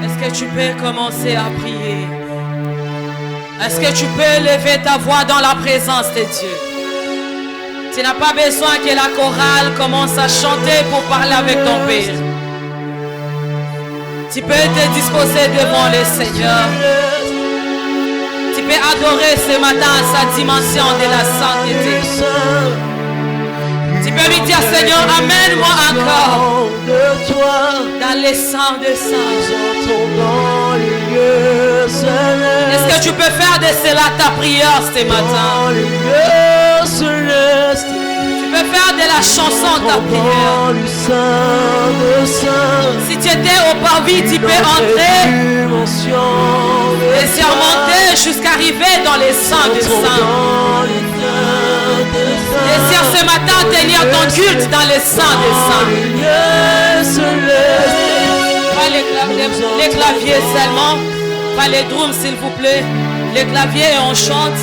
Est-ce que tu peux commencer à prier? Est-ce que tu peux lever ta voix dans la présence de Dieu? Tu n'as pas besoin que la chorale commence à chanter pour parler avec ton Père. Tu peux te disposer devant le Seigneur. Tu peux adorer ce matin sa dimension de la sainteté. Tu peux lui dire, Seigneur, amène-moi encore dans les saints de saints. Est-ce que tu peux faire de cela ta prière ce matin? Tu peux faire de la chanson ta prière. Si tu étais au parvis, tu peux entrer et surmonter jusqu'à arriver dans les saints des saints. Désire ce matin tenir ton culte dans les saints des saints. Pas les claviers seulement, pas les drums s'il vous plaît. Les claviers et on chante.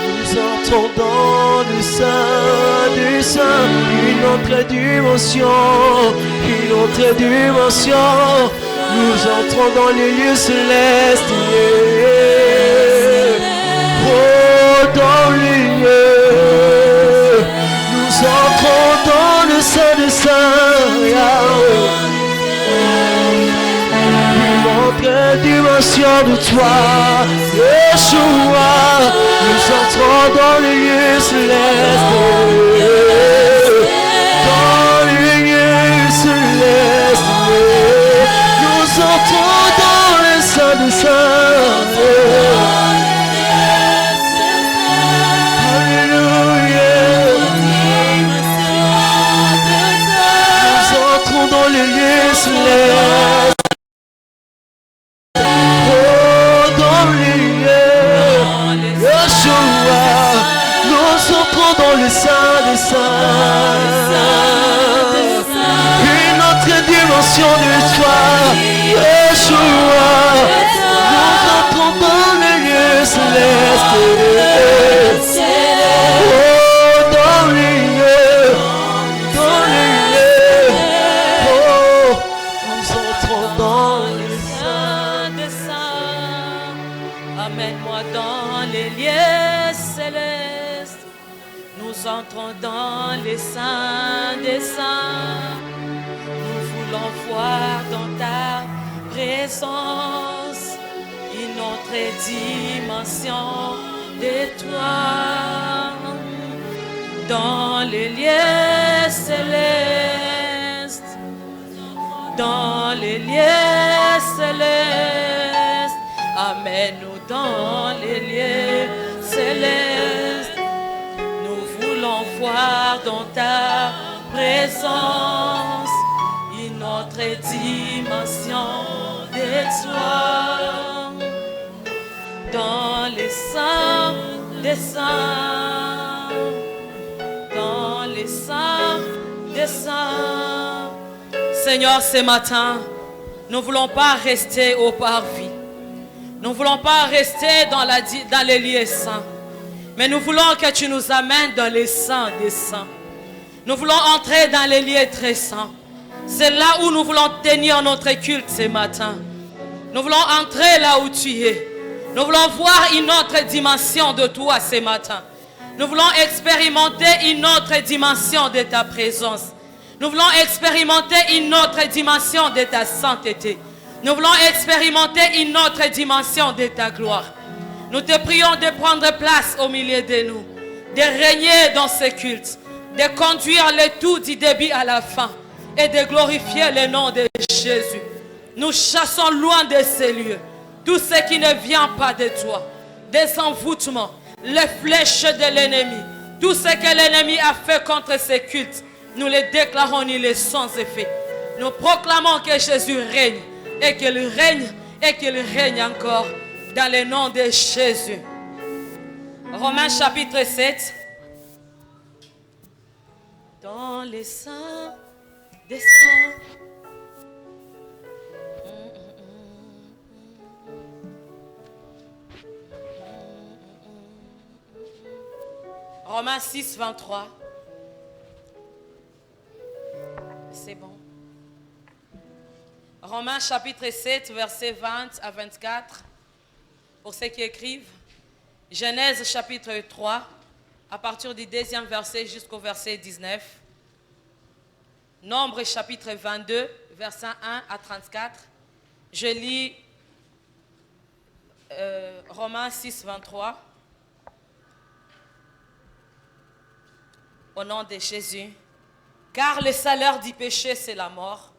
Nous entrons dans le sein du sein, une autre dimension, une autre dimension. Nous entrons dans les lieux célestes. Oh, dans les lieux, nous entrons dans le sein des saints. Une autre dimension de toi, Yeshua. Nous entrons dans les lieux célestes. Dans les lieux célestes. Nous entrons dans le sein des saints. Dans les lieux célestes. Oh, dans les lieux, Yeshua, nous entrons dans le sein des saints. Une autre dimension de toi, Yeshua, nous entrons dans les lieux célestes. Oh, dans les lieux, dans les amène-moi dans les lieux célestes. Nous entrons dans les saints des saints. Nous voulons voir dans ta présence une autre dimension de toi. Dans les lieux célestes. Dans les lieux célestes. Amène-nous dans les lieux célestes. Nous voulons voir dans ta présence une autre dimension de toi. Dans les saints des saints. Dans les saints des saints. Seigneur, ce matin, nous ne voulons pas rester au parvis. Nous ne voulons pas rester dans les lieux saints. Mais nous voulons que tu nous amènes dans les saints des saints. Nous voulons entrer dans les lieux très saints. C'est là où nous voulons tenir notre culte ce matin. Nous voulons entrer là où tu es. Nous voulons voir une autre dimension de toi ce matin. Nous voulons expérimenter une autre dimension de ta présence. Nous voulons expérimenter une autre dimension de ta sainteté. Nous voulons expérimenter une autre dimension de ta gloire. Nous te prions de prendre place au milieu de nous, de régner dans ce culte, de conduire le tout du début à la fin et de glorifier le nom de Jésus. Nous chassons loin de ces lieux tout ce qui ne vient pas de toi, des envoûtements, les flèches de l'ennemi, tout ce que l'ennemi a fait contre ces cultes. Nous les déclarons nul sans effet. Nous proclamons que Jésus règne et qu'il règne et qu'il règne encore dans le nom de Jésus. Romains chapitre 7. Dans les saints des saints. Romains 6, 23. C'est bon. Romains chapitre 7, versets 20 à 24. Pour ceux qui écrivent. Genèse chapitre 3, à partir du 2e verset jusqu'au verset 19. Nombre chapitre 22, versets 1 à 34. Je lis Romains 6, 23. Au nom de Jésus. Car le salaire du péché, c'est la mort.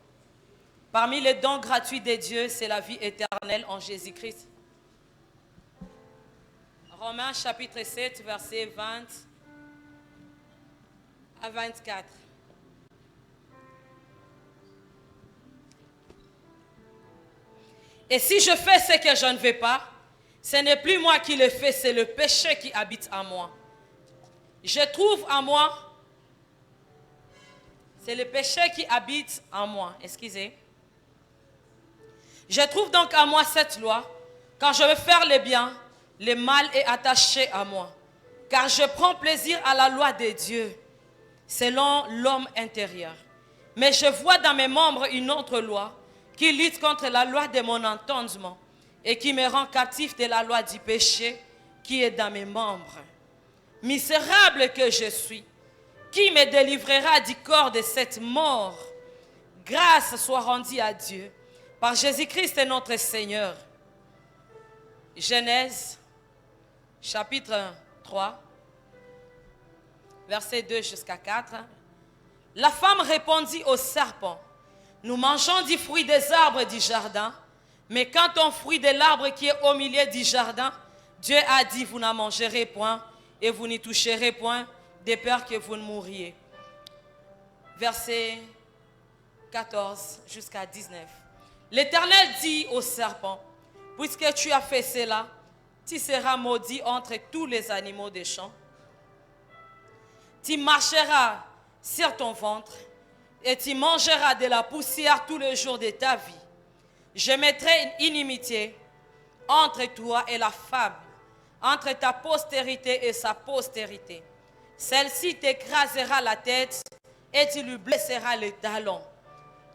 Parmi les dons gratuits de Dieu, c'est la vie éternelle en Jésus-Christ. Romains chapitre 7, versets 20 à 24. Et si je fais ce que je ne veux pas, ce n'est plus moi qui le fais, c'est le péché qui habite en moi. Je trouve en moi, c'est le péché qui habite en moi. Excusez. Je trouve donc en moi cette loi. Quand je veux faire le bien, le mal est attaché à moi. Car je prends plaisir à la loi de Dieu, selon l'homme intérieur. Mais je vois dans mes membres une autre loi qui lutte contre la loi de mon entendement et qui me rend captif de la loi du péché qui est dans mes membres. Misérable que je suis, qui me délivrera du corps de cette mort? Grâce soit rendue à Dieu par Jésus-Christ notre Seigneur. Genèse chapitre 3, versets 2 jusqu'à 4. La femme répondit au serpent: nous mangeons du fruit des arbres du jardin, mais quant au fruit de l'arbre qui est au milieu du jardin, Dieu a dit: vous n'en mangerez point et vous n'y toucherez point, de peur que vous ne mouriez. Verset 14 jusqu'à 19. L'Éternel dit au serpent: puisque tu as fait cela, tu seras maudit entre tous les animaux des champs. Tu marcheras sur ton ventre et tu mangeras de la poussière tous les jours de ta vie. Je mettrai une inimitié entre toi et la femme, entre ta postérité et sa postérité. Celle-ci t'écrasera la tête et tu lui blesseras les talons.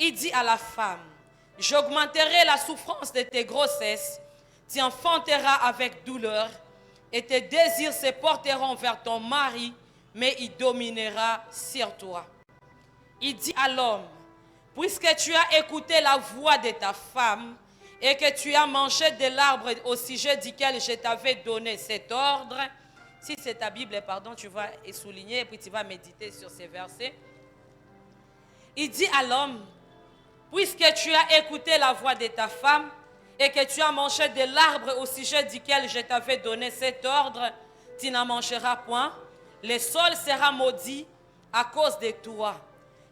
Il dit à la femme: j'augmenterai la souffrance de tes grossesses, tu enfanteras avec douleur, et tes désirs se porteront vers ton mari, mais il dominera sur toi. Il dit à l'homme: puisque tu as écouté la voix de ta femme, et que tu as mangé de l'arbre au sujet duquel je t'avais donné cet ordre, si c'est ta Bible, pardon, tu vas souligner et puis tu vas méditer sur ces versets. Il dit à l'homme: puisque tu as écouté la voix de ta femme et que tu as mangé de l'arbre au sujet duquel je t'avais donné cet ordre, tu n'en mangeras point. Le sol sera maudit à cause de toi.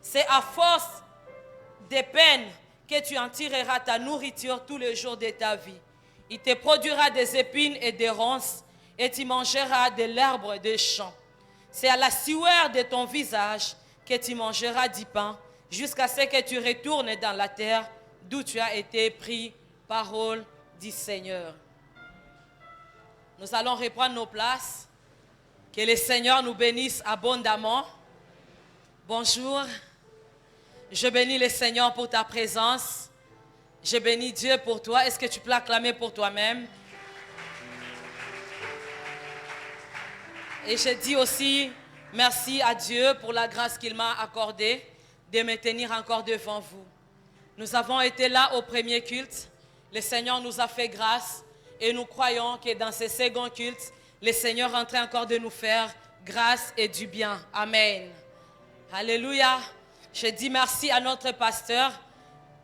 C'est à force de peine que tu en tireras ta nourriture tous les jours de ta vie. Il te produira des épines et des ronces, et tu mangeras de l'herbe des champs. C'est à la sueur de ton visage que tu mangeras du pain, jusqu'à ce que tu retournes dans la terre d'où tu as été pris. Parole du Seigneur. Nous allons reprendre nos places. Que le Seigneur nous bénisse abondamment. Bonjour. Je bénis le Seigneur pour ta présence. Je bénis Dieu pour toi. Est-ce que tu peux acclamer pour toi-même? Et je dis aussi merci à Dieu pour la grâce qu'il m'a accordée de me tenir encore devant vous. Nous avons été là au premier culte. Le Seigneur nous a fait grâce et nous croyons que dans ce second culte, le Seigneur est en train encore de nous faire grâce et du bien. Amen. Alléluia. Je dis merci à notre pasteur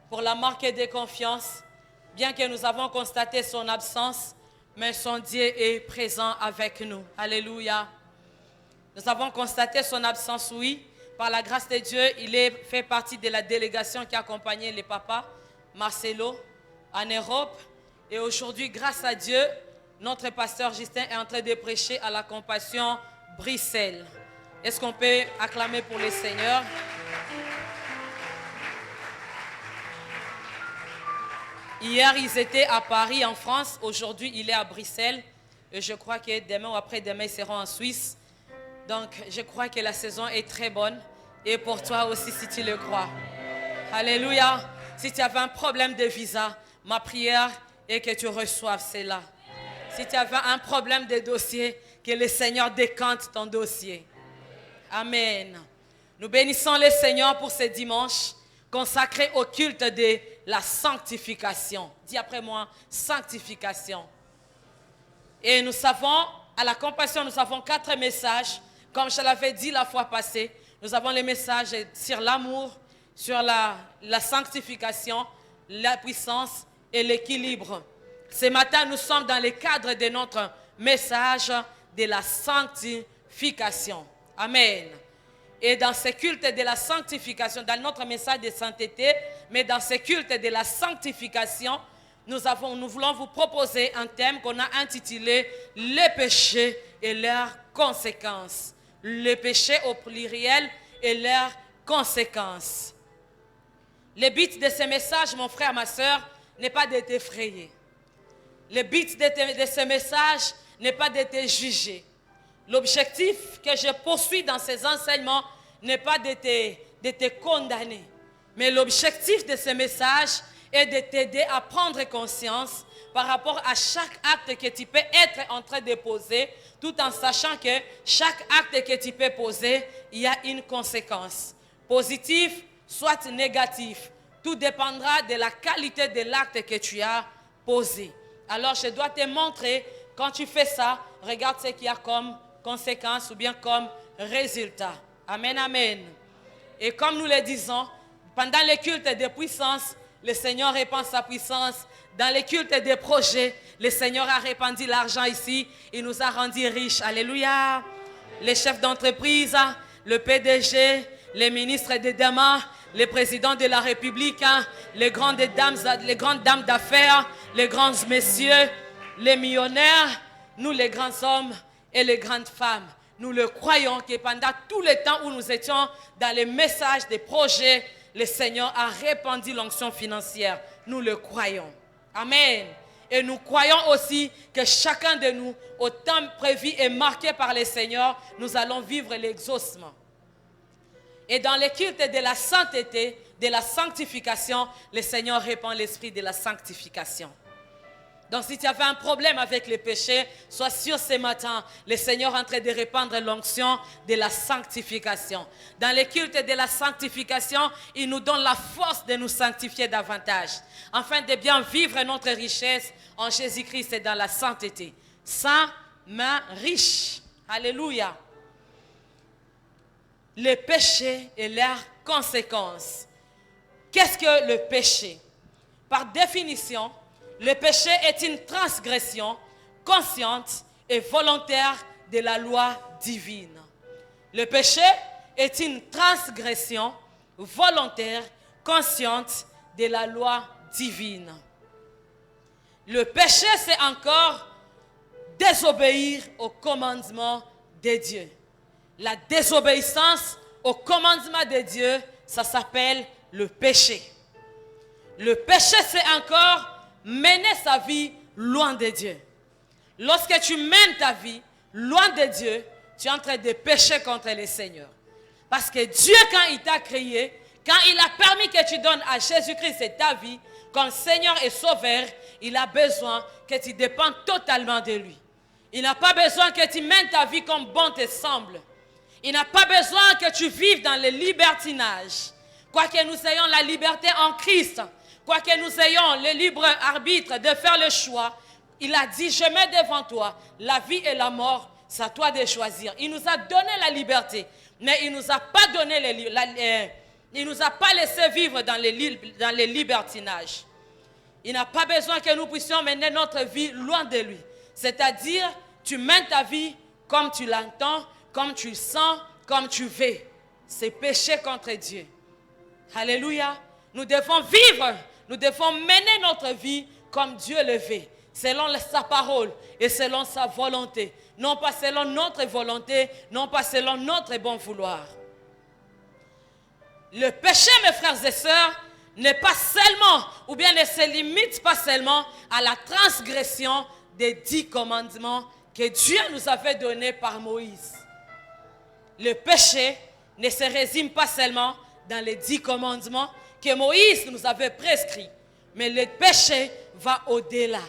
pour la marque de confiance. Bien que nous avons constaté son absence, mais son Dieu est présent avec nous. Alléluia. Nous avons constaté son absence, oui. Par la grâce de Dieu, il fait partie de la délégation qui accompagnait les papas, Marcelo, en Europe. Et aujourd'hui, grâce à Dieu, notre pasteur Justin est en train de prêcher à la Compassion Bruxelles. Est-ce qu'on peut acclamer pour le Seigneur? Hier, ils étaient à Paris, en France. Aujourd'hui, il est à Bruxelles. Et je crois que demain ou après-demain, ils seront en Suisse. Donc, je crois que la saison est très bonne. Et pour toi aussi, si tu le crois. Alléluia. Si tu avais un problème de visa, ma prière est que tu reçoives cela. Si tu avais un problème de dossier, que le Seigneur décante ton dossier. Amen. Nous bénissons le Seigneur pour ce dimanche consacré au culte de la sanctification. Dis après moi, sanctification. Et nous savons, à la compassion, nous avons 4 messages. Comme je l'avais dit la fois passée, nous avons les messages sur l'amour, sur la sanctification, la puissance et l'équilibre. Ce matin, nous sommes dans le cadre de notre message de la sanctification. Amen. Et dans ce culte de la sanctification, dans notre message de sainteté, mais dans ce culte de la sanctification, nous voulons vous proposer un thème qu'on a intitulé « Les péchés et leurs conséquences ». Les péchés au pluriel et leurs conséquences. Le but de ce message, mon frère, ma soeur, n'est pas de t'effrayer. Le but de ce message n'est pas de te juger. L'objectif que je poursuis dans ces enseignements n'est pas de te condamner. Mais l'objectif de ce message est de t'aider à prendre conscience par rapport à chaque acte que tu peux être en train de poser, tout en sachant que chaque acte que tu peux poser, il y a une conséquence. Positive, soit négative. Tout dépendra de la qualité de l'acte que tu as posé. Alors je dois te montrer, quand tu fais ça, regarde ce qu'il y a comme conséquence ou bien comme résultat. Amen, amen. Et comme nous le disons, pendant les cultes de puissance, le Seigneur répand sa puissance. Dans les cultes des projets, le Seigneur a répandu l'argent ici. Il nous a rendus riches. Alléluia. Les chefs d'entreprise, le PDG, les ministres de demain, les présidents de la République, les grandes dames d'affaires, les grands messieurs, les millionnaires, nous les grands hommes et les grandes femmes. Nous le croyons que pendant tout le temps où nous étions dans les messages des projets, le Seigneur a répandu l'onction financière. Nous le croyons. Amen. Et nous croyons aussi que chacun de nous, au temps prévu et marqué par le Seigneur, nous allons vivre l'exaucement. Et dans le culte de la sainteté, de la sanctification, le Seigneur répand l'esprit de la sanctification. Donc si tu avais un problème avec les péchés, sois sûr ce matin, le Seigneur est en train de répandre l'onction de la sanctification. Dans le culte de la sanctification, il nous donne la force de nous sanctifier davantage, afin de bien vivre notre richesse en Jésus-Christ et dans la sainteté. Saint, mais riche. Alléluia. Le péché et leurs conséquences. Qu'est-ce que le péché? Par définition, le péché est une transgression consciente et volontaire de la loi divine. Le péché est une transgression volontaire, consciente de la loi divine. Le péché, c'est encore désobéir au commandement de Dieu. La désobéissance au commandement de Dieu, ça s'appelle le péché. Le péché, c'est encore mener sa vie loin de Dieu. Lorsque tu mènes ta vie loin de Dieu, tu es en train de pécher contre le Seigneur. Parce que Dieu, quand il t'a créé, quand il a permis que tu donnes à Jésus-Christ ta vie, comme Seigneur et Sauveur, il a besoin que tu dépendes totalement de lui. Il n'a pas besoin que tu mènes ta vie comme bon te semble. Il n'a pas besoin que tu vives dans le libertinage. Quoique nous ayons la liberté en Christ, quoique nous ayons le libre arbitre de faire le choix, il a dit, je mets devant toi la vie et la mort, c'est à toi de choisir. Il nous a donné la liberté, mais il ne nous a pas donné il nous a pas laissé vivre dans les libertinages. Il n'a pas besoin que nous puissions mener notre vie loin de lui. C'est-à-dire, tu mènes ta vie comme tu l'entends, comme tu le sens, comme tu veux. C'est pécher contre Dieu. Alléluia. Nous devons vivre, nous devons mener notre vie comme Dieu le veut, selon sa parole et selon sa volonté. Non pas selon notre volonté, non pas selon notre bon vouloir. Le péché, mes frères et sœurs, n'est pas seulement, ou bien ne se limite pas seulement à la transgression des 10 commandements que Dieu nous avait donnés par Moïse. le péché ne se résume pas seulement dans les 10 commandements que Moïse nous avait prescrits, mais le péché va au-delà.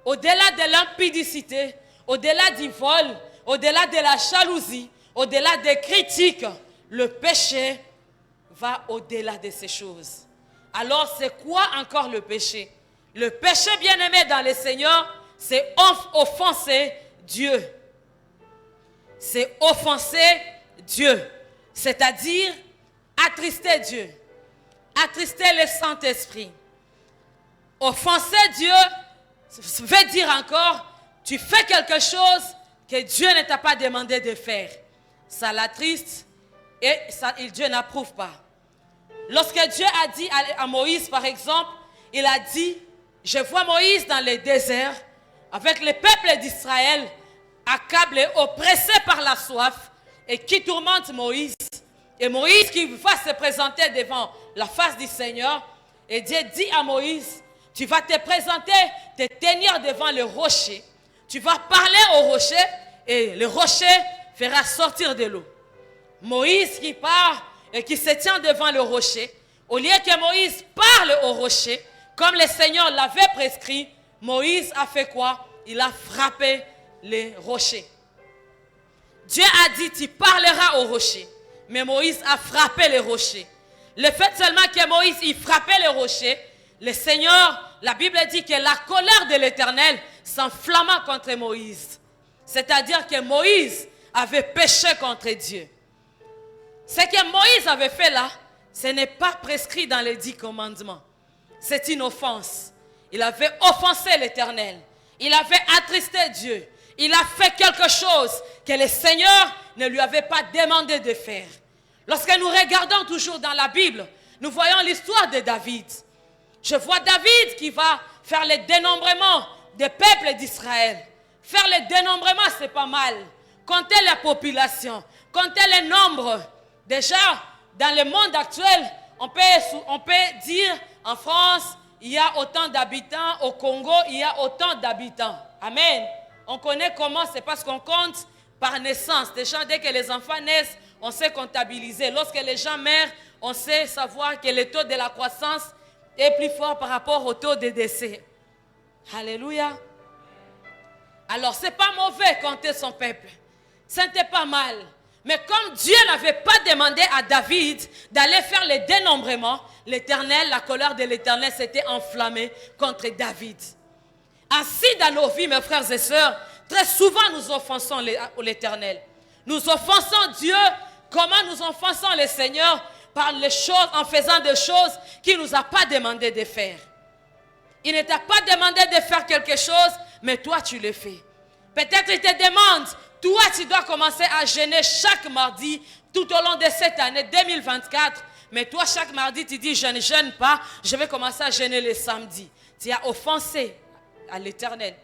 Au-delà de l'impudicité, au-delà du vol, au-delà de la jalousie, au-delà des critiques, le péché va au-delà de ces choses. Alors, c'est quoi encore le péché? Le péché, bien-aimé dans le Seigneur, c'est offenser Dieu. C'est offenser Dieu. C'est-à-dire attrister Dieu. Attrister le Saint-Esprit. Offenser Dieu veut dire encore, tu fais quelque chose que Dieu ne t'a pas demandé de faire. Ça l'attriste et Dieu n'approuve pas. Lorsque Dieu a dit à Moïse, par exemple, il a dit, je vois Moïse dans le désert, avec le peuple d'Israël, accablé, oppressé par la soif, et qui tourmente Moïse. Et Moïse qui va se présenter devant la face du Seigneur, et Dieu dit à Moïse, tu vas te présenter, te tenir devant le rocher, tu vas parler au rocher, et le rocher fera sortir de l'eau. Moïse qui part et qui se tient devant le rocher, au lieu que Moïse parle au rocher, comme le Seigneur l'avait prescrit, Moïse a fait quoi? Il a frappé les rochers. Dieu a dit, tu parleras au rocher. Mais Moïse a frappé les rochers. Le fait seulement que Moïse il frappait les rochers, le Seigneur, la Bible dit que la colère de l'Éternel s'enflamma contre Moïse. C'est-à-dire que Moïse avait péché contre Dieu. Ce que Moïse avait fait là, ce n'est pas prescrit dans les 10 commandements. C'est une offense. Il avait offensé l'Éternel. Il avait attristé Dieu. Il a fait quelque chose que le Seigneur ne lui avait pas demandé de faire. Lorsque nous regardons toujours dans la Bible, nous voyons l'histoire de David. Je vois David qui va faire le dénombrement des peuples d'Israël. Faire le dénombrement, c'est pas mal. Compter la population, compter le nombre. Déjà, dans le monde actuel, on peut dire en France, il y a autant d'habitants. Au Congo, il y a autant d'habitants. Amen. On connaît comment, c'est parce qu'on compte par naissance. Déjà, dès que les enfants naissent, on sait comptabiliser. Lorsque les gens meurent, on sait savoir que le taux de la croissance est plus fort par rapport au taux de décès. Alléluia. Alors, ce n'est pas mauvais compter son peuple. Ce n'était pas mal. Mais comme Dieu n'avait pas demandé à David d'aller faire le dénombrement, l'Éternel, la colère de l'Éternel s'était enflammée contre David. Ainsi dans nos vies, mes frères et sœurs, très souvent nous offensons l'Éternel. Nous offensons Dieu. Comment nous offensons le Seigneur? Par les choses, en faisant des choses qu'il ne nous a pas demandé de faire. Il ne t'a pas demandé de faire quelque chose, mais toi tu le fais. Peut-être il te demande, toi tu dois commencer à jeûner chaque mardi tout au long de cette année 2024. Mais toi chaque mardi tu dis, je ne jeûne pas, je vais commencer à jeûner le samedi. Tu as offensé à l'Éternel.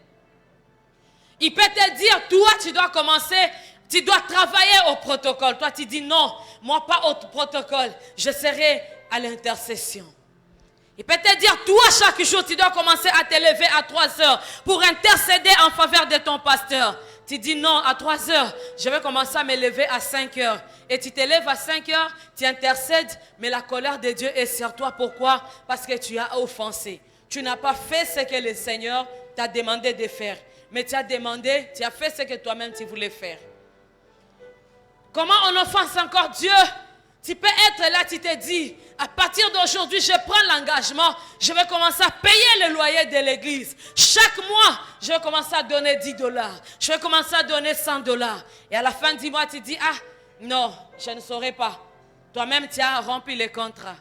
Il peut te dire, toi tu dois commencer, tu dois travailler au protocole. Toi tu dis non, moi pas au protocole, je serai à l'intercession. Il peut te dire, toi chaque jour tu dois commencer à te lever à 3 heures pour intercéder en faveur de ton pasteur. Tu dis non, à 3 heures, je vais commencer à me lever à 5 heures. Et tu te lèves à 5 heures, tu intercèdes, mais la colère de Dieu est sur toi. Pourquoi? Parce que tu as offensé. Tu n'as pas fait ce que le Seigneur t'a demandé de faire. Mais tu as fait ce que toi-même tu voulais faire. Comment on offense encore Dieu? Tu peux être là, tu te dis, à partir d'aujourd'hui, je prends l'engagement, je vais commencer à payer le loyer de l'église. Chaque mois, je vais commencer à donner $10. Je vais commencer à donner $100. Et à la fin du mois, tu dis, ah, non, je ne saurais pas. Toi-même, tu as rempli le contrat.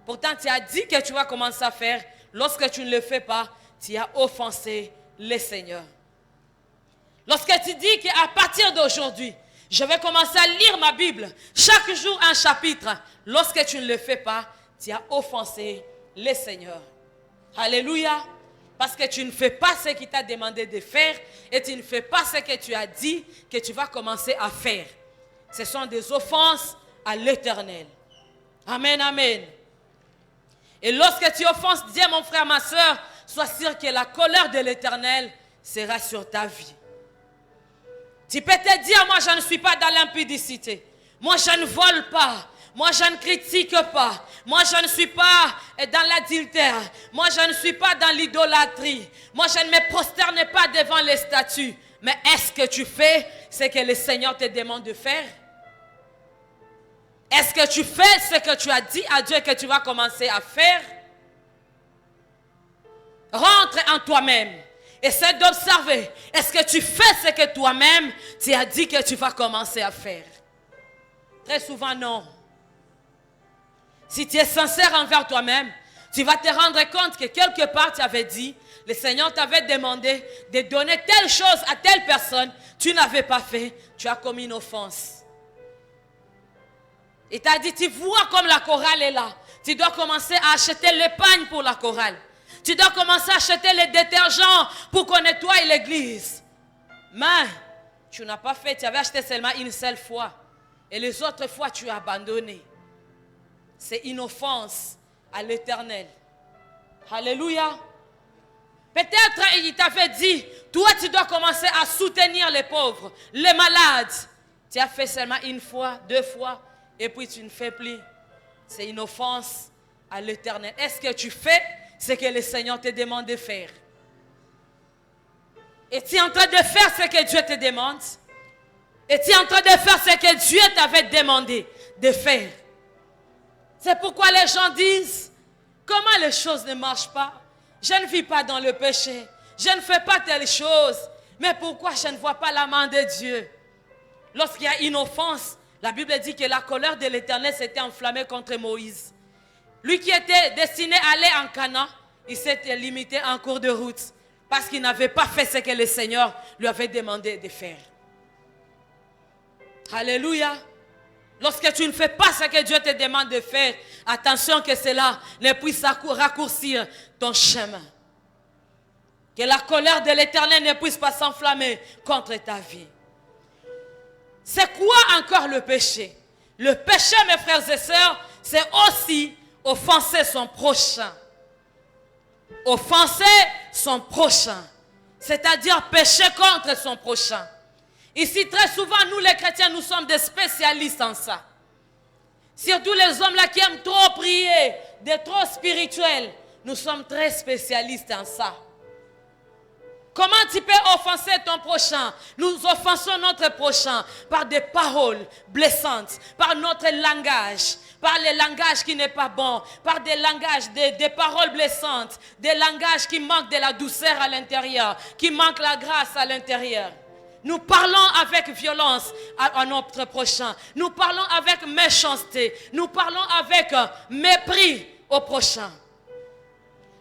Pourtant, tu as dit que tu vas commencer à faire. Lorsque tu ne le fais pas, tu as offensé le Seigneur. Lorsque tu dis qu'à partir d'aujourd'hui, je vais commencer à lire ma Bible. Chaque jour un chapitre. Lorsque tu ne le fais pas, tu as offensé le Seigneur. Alléluia. Parce que tu ne fais pas ce qu'il t'a demandé de faire. Et tu ne fais pas ce que tu as dit que tu vas commencer à faire. Ce sont des offenses à l'Éternel. Amen, amen. Et lorsque tu offenses Dieu, mon frère, ma soeur, sois sûr que la colère de l'Éternel sera sur ta vie. Tu peux te dire, moi je ne suis pas dans l'impudicité. Moi je ne vole pas. Moi je ne critique pas. Moi je ne suis pas dans l'adultère. Moi je ne suis pas dans l'idolâtrie. Moi je ne me prosterne pas devant les statues. Mais est-ce que tu fais ce que le Seigneur te demande de faire? Est-ce que tu fais ce que tu as dit à Dieu que tu vas commencer à faire? Rentre en toi-même. Essaie d'observer. Est-ce que tu fais ce que toi-même tu as dit que tu vas commencer à faire? Très souvent, non. Si tu es sincère envers toi-même, tu vas te rendre compte que quelque part tu avais dit, le Seigneur t'avait demandé de donner telle chose à telle personne, tu n'avais pas fait, tu as commis une offense. Il t'a dit, tu vois comme la chorale est là, tu dois commencer à acheter l'épargne pour la chorale. Tu dois commencer à acheter les détergents pour qu'on nettoie l'église. Mais tu n'as pas fait, tu avais acheté seulement une seule fois. Et les autres fois, tu as abandonné. C'est une offense à l'Éternel. Alléluia. Peut-être il t'avait dit, toi tu dois commencer à soutenir les pauvres, les malades. Tu as fait seulement une fois, 2 fois, et puis tu ne fais plus. C'est une offense à l'Éternel. Est-ce que tu fais ce que le Seigneur te demande de faire? Et tu es en train de faire ce que Dieu te demande? Et tu es en train de faire ce que Dieu t'avait demandé de faire? C'est pourquoi les gens disent, comment les choses ne marchent pas? Je ne vis pas dans le péché. Je ne fais pas telle chose. Mais pourquoi je ne vois pas la main de Dieu? Lorsqu'il y a une offense, la Bible dit que la colère de l'Éternel s'était enflammée contre Moïse. Lui qui était destiné à aller en Canaan, il s'était limité en cours de route. Parce qu'il n'avait pas fait ce que le Seigneur lui avait demandé de faire. Alléluia. Lorsque tu ne fais pas ce que Dieu te demande de faire, attention que cela ne puisse raccourcir ton chemin. Que la colère de l'Éternel ne puisse pas s'enflammer contre ta vie. C'est quoi encore le péché? Le péché, mes frères et sœurs, c'est aussi offenser son prochain. Offenser son prochain. C'est-à-dire pécher contre son prochain. Ici, très souvent, nous les chrétiens, nous sommes des spécialistes en ça. Surtout les hommes là qui aiment trop prier, des trop spirituels. Nous sommes très spécialistes en ça. Comment tu peux offenser ton prochain? Nous offensons notre prochain par des paroles blessantes, par notre langage, par le langage qui n'est pas bon, par des langages, des paroles blessantes, des langages qui manquent de la douceur à l'intérieur, qui manquent la grâce à l'intérieur. Nous parlons avec violence à notre prochain. Nous parlons avec méchanceté. Nous parlons avec mépris au prochain.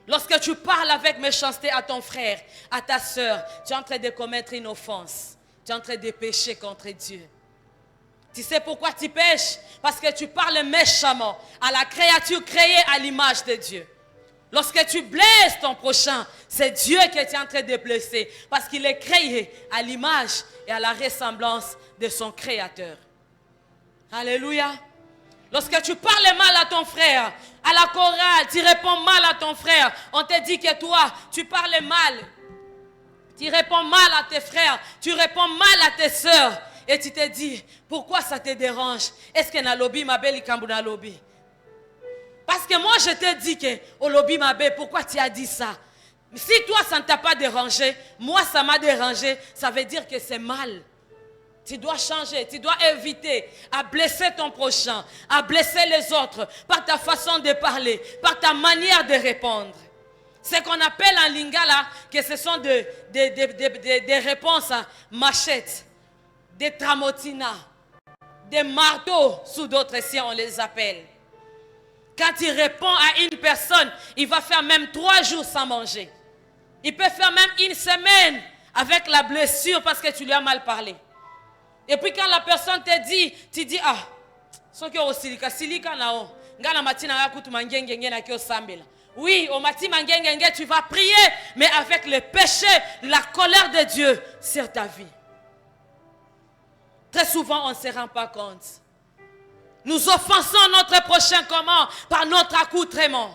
Lorsque tu parles avec méchanceté à ton frère, à ta soeur, tu es en train de commettre une offense. Tu es en train de pécher contre Dieu. Tu sais pourquoi tu pêches? Parce que tu parles méchamment à la créature créée à l'image de Dieu. Lorsque tu blesses ton prochain, c'est Dieu qui est en train de blesser. Parce qu'il est créé à l'image et à la ressemblance de son Créateur. Alléluia. Lorsque tu parles mal à ton frère, à la chorale, tu réponds mal à ton frère. On te dit que toi, tu parles mal. Tu réponds mal à tes frères. Tu réponds mal à tes soeurs. Et tu te dis, pourquoi ça te dérange? Est-ce que na lobby ma belle na lobby? Parce que moi je te dis que au lobby ma belle, pourquoi tu as dit ça? Si toi ça ne t'a pas dérangé, moi ça m'a dérangé, ça veut dire que c'est mal. Tu dois changer, tu dois éviter à blesser ton prochain, à blesser les autres par ta façon de parler, par ta manière de répondre. Ce qu'on appelle en lingala, que ce sont des réponses à machette, des tramotina, des marteaux, sous d'autres si on les appelle. Quand il répond à une personne, il va faire même 3 jours sans manger. Il peut faire même 1 semaine avec la blessure parce que tu lui as mal parlé. Et puis quand la personne te dit, tu dis, ah, silika nao, ngana matina yakutu mangenge na kyo sambela. Oui, au mati mangenge tu vas prier, mais avec le péché, la colère de Dieu sur ta vie. Très souvent, on ne se rend pas compte. Nous offensons notre prochain comment? Par notre accoutrement.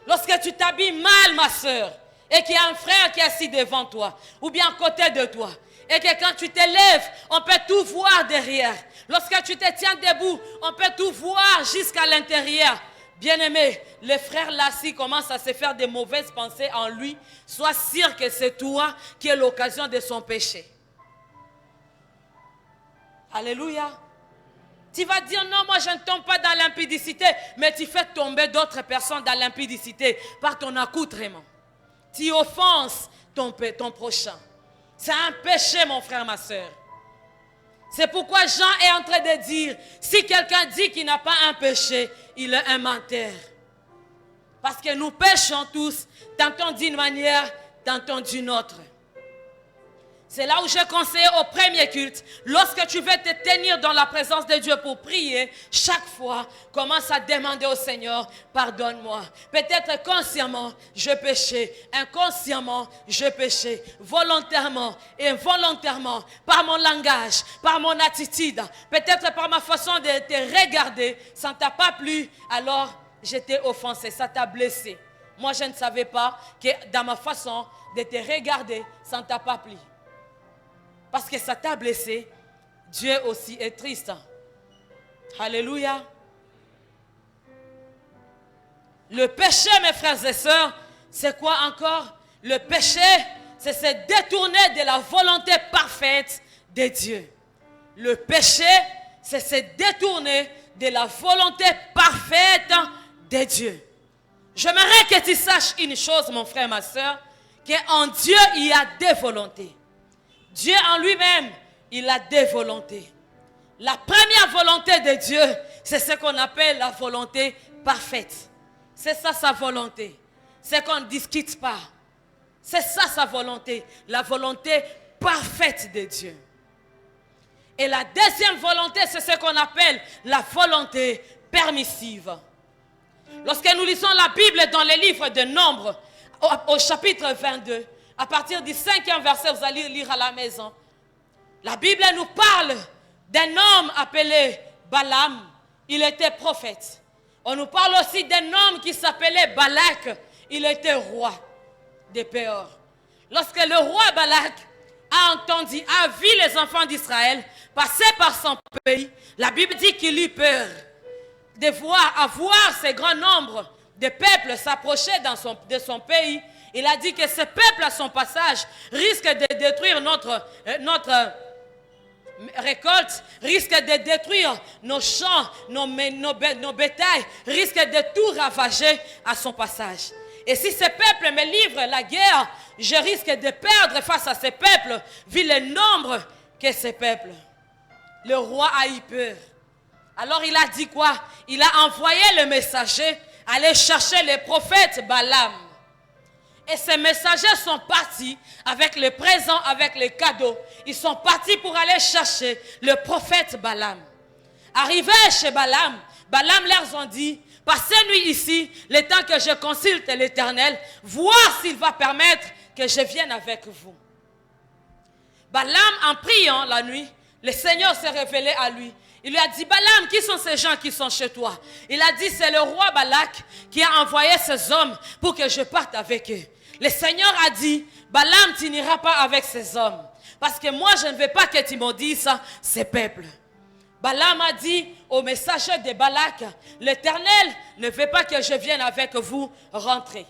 Lorsque tu t'habilles mal, ma soeur, et qu'il y a un frère qui est assis devant toi, ou bien à côté de toi, Et que quand tu te lèves, on peut tout voir derrière. Lorsque tu te tiens debout, on peut tout voir jusqu'à l'intérieur. Bien-aimé, le frère là, s'il commence à se faire des mauvaises pensées en lui, sois sûr que c'est toi qui es l'occasion de son péché. Alléluia. Tu vas dire non, moi je ne tombe pas dans l'impudicité, mais tu fais tomber d'autres personnes dans l'impudicité par ton accoutrement. Tu offenses ton prochain. C'est un péché, mon frère, ma soeur. C'est pourquoi Jean est en train de dire, si quelqu'un dit qu'il n'a pas un péché, il est un menteur. Parce que nous péchons tous, tantôt d'une manière, tantôt d'une autre. C'est là où je conseille au premier culte, lorsque tu veux te tenir dans la présence de Dieu pour prier, chaque fois, commence à demander au Seigneur, pardonne-moi. Peut-être consciemment, je péchais, inconsciemment, je péchais, volontairement et involontairement, par mon langage, par mon attitude, peut-être par ma façon de te regarder, ça ne t'a pas plu, alors je t'ai offensé, ça t'a blessé. Moi, je ne savais pas que dans ma façon de te regarder, ça ne t'a pas plu. Parce que ça t'a blessé, Dieu aussi est triste. Alléluia. Le péché, mes frères et sœurs, c'est quoi encore? Le péché, c'est se détourner de la volonté parfaite de Dieu. Le péché, c'est se détourner de la volonté parfaite de Dieu. J'aimerais que tu saches une chose, mon frère, ma sœur, qu'en Dieu, il y a des volontés. Dieu en lui-même, il a des volontés. La première volonté de Dieu, c'est ce qu'on appelle la volonté parfaite. C'est ça sa volonté. C'est qu'on ne discute pas. C'est ça sa volonté. La volonté parfaite de Dieu. Et la deuxième volonté, c'est ce qu'on appelle la volonté permissive. Lorsque nous lisons la Bible dans les livres de Nombres, au chapitre 22, à partir du 5e verset, vous allez lire à la maison. La Bible nous parle d'un homme appelé Balaam. Il était prophète. On nous parle aussi d'un homme qui s'appelait Balak. Il était roi de Péor. Lorsque le roi Balak a vu les enfants d'Israël passer par son pays, la Bible dit qu'il eut peur de voir ce grand nombre de peuples s'approcher de son pays. Il a dit que ce peuple à son passage risque de détruire notre récolte, risque de détruire nos champs, nos bétails, risque de tout ravager à son passage. Et si ce peuple me livre la guerre, je risque de perdre face à ce peuple, vu le nombre que ce peuple. Le roi a eu peur. Alors il a dit quoi? Il a envoyé le messager aller chercher le prophète Balaam. Et ces messagers sont partis avec les présents, avec les cadeaux. Ils sont partis pour aller chercher le prophète Balaam. Arrivés chez Balaam, Balaam leur a dit, passez nuit ici, le temps que je consulte l'Éternel, voir s'il va permettre que je vienne avec vous. Balaam, en priant la nuit, le Seigneur s'est révélé à lui. Il lui a dit, Balaam, qui sont ces gens qui sont chez toi? Il a dit, c'est le roi Balak qui a envoyé ces hommes pour que je parte avec eux. Le Seigneur a dit, Balaam, tu n'iras pas avec ces hommes. Parce que moi, je ne veux pas que tu maudisses ces peuples. Balaam a dit au messager de Balak, l'Éternel ne veut pas que je vienne avec vous rentrer.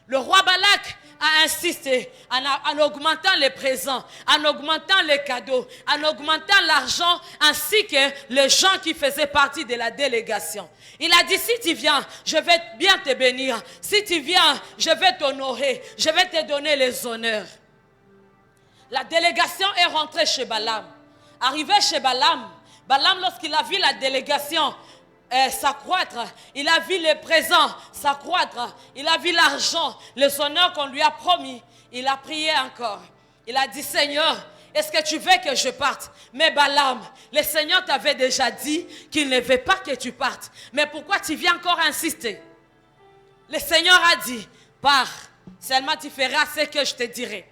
Le roi Balak a insisté en augmentant les présents, en augmentant les cadeaux, en augmentant l'argent, ainsi que les gens qui faisaient partie de la délégation. Il a dit, si tu viens, je vais bien te bénir. Si tu viens, je vais t'honorer. Je vais te donner les honneurs. La délégation est rentrée chez Balaam. Arrivé chez Balaam, lorsqu'il a vu la délégation s'accroître, il a vu les présents s'accroître, il a vu l'argent, les honneurs qu'on lui a promis, il a prié encore. Il a dit, Seigneur, est-ce que tu veux que je parte? Mais Balaam, le Seigneur t'avait déjà dit qu'il ne veut pas que tu partes. Mais pourquoi tu viens encore insister? Le Seigneur a dit, pars, seulement tu feras ce que je te dirai.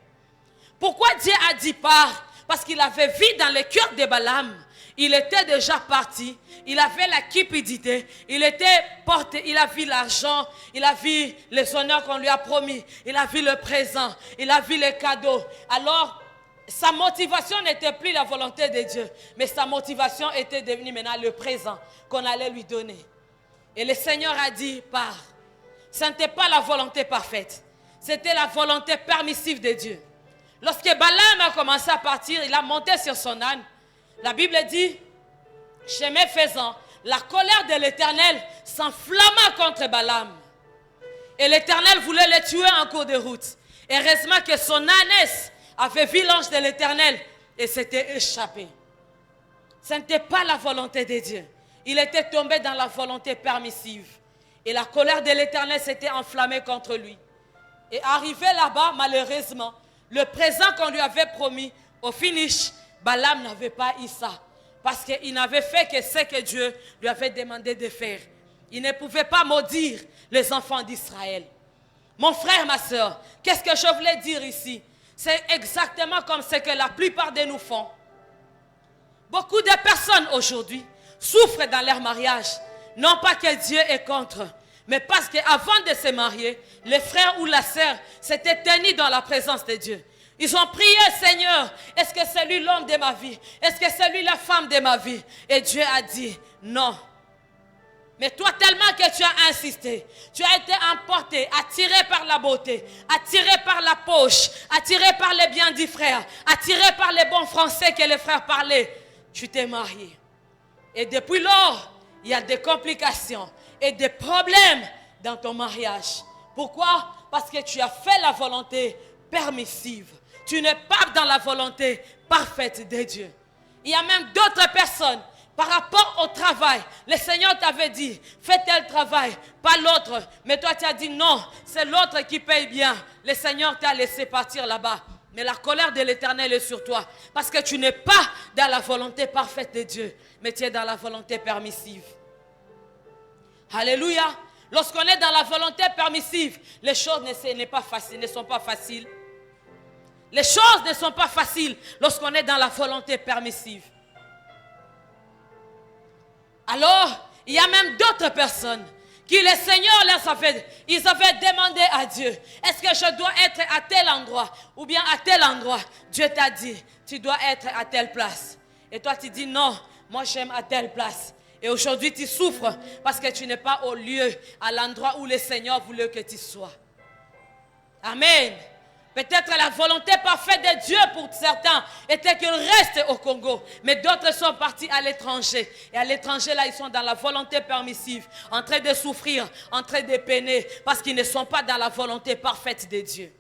Pourquoi Dieu a dit pars? Parce qu'il avait vu dans le cœur de Balaam, il était déjà parti, il avait la cupidité, il était porté, il a vu l'argent, il a vu les honneurs qu'on lui a promis, il a vu le présent, il a vu les cadeaux. Alors, sa motivation n'était plus la volonté de Dieu, mais sa motivation était devenue maintenant le présent qu'on allait lui donner. Et le Seigneur a dit, pars. Ce n'était pas la volonté parfaite, c'était la volonté permissive de Dieu. Lorsque Balaam a commencé à partir, il a monté sur son âne. La Bible dit, chemin faisant, la colère de l'Éternel s'enflamma contre Balaam. Et l'Éternel voulait le tuer en cours de route. Heureusement que son ânesse avait vu l'ange de l'Éternel et s'était échappé. Ce n'était pas la volonté de Dieu. Il était tombé dans la volonté permissive. Et la colère de l'Éternel s'était enflammée contre lui. Et arrivé là-bas, malheureusement, le présent qu'on lui avait promis, au finish, Balaam n'avait pas eu ça. Parce qu'il n'avait fait que ce que Dieu lui avait demandé de faire. Il ne pouvait pas maudire les enfants d'Israël. Mon frère, ma soeur, qu'est-ce que je voulais dire ici? C'est exactement comme ce que la plupart de nous font. Beaucoup de personnes aujourd'hui souffrent dans leur mariage. Non pas que Dieu est contre, mais parce qu'avant de se marier, les frères ou la sœur s'étaient tenus dans la présence de Dieu. Ils ont prié, Seigneur, est-ce que c'est lui l'homme de ma vie? Est-ce que c'est lui la femme de ma vie? Et Dieu a dit, non. Mais toi, tellement que tu as insisté, tu as été emporté, attiré par la beauté, attiré par la poche, attiré par les biens du frère, attiré par les bons français que les frères parlaient, tu t'es marié. Et depuis lors, il y a des complications et des problèmes dans ton mariage. Pourquoi? Parce que tu as fait la volonté permissive. Tu n'es pas dans la volonté parfaite de Dieu. Il y a même d'autres personnes. Par rapport au travail, le Seigneur t'avait dit, fais tel travail, pas l'autre. Mais toi, tu as dit non, c'est l'autre qui paye bien. Le Seigneur t'a laissé partir là-bas. Mais la colère de l'Éternel est sur toi. Parce que tu n'es pas dans la volonté parfaite de Dieu, mais tu es dans la volonté permissive. Alléluia. Lorsqu'on est dans la volonté permissive, les choses ne sont pas faciles. Les choses ne sont pas faciles lorsqu'on est dans la volonté permissive. Alors, il y a même d'autres personnes qui le Seigneur ils avaient demandé à Dieu, est-ce que je dois être à tel endroit ou bien à tel endroit? Dieu t'a dit, tu dois être à telle place. Et toi tu dis non, moi j'aime à telle place. Et aujourd'hui tu souffres parce que tu n'es pas au lieu, à l'endroit où le Seigneur voulait que tu sois. Amen. Peut-être la volonté parfaite de Dieu pour certains était qu'ils restent au Congo. Mais d'autres sont partis à l'étranger. Et à l'étranger, là, ils sont dans la volonté permissive, en train de souffrir, en train de peiner, parce qu'ils ne sont pas dans la volonté parfaite de Dieu.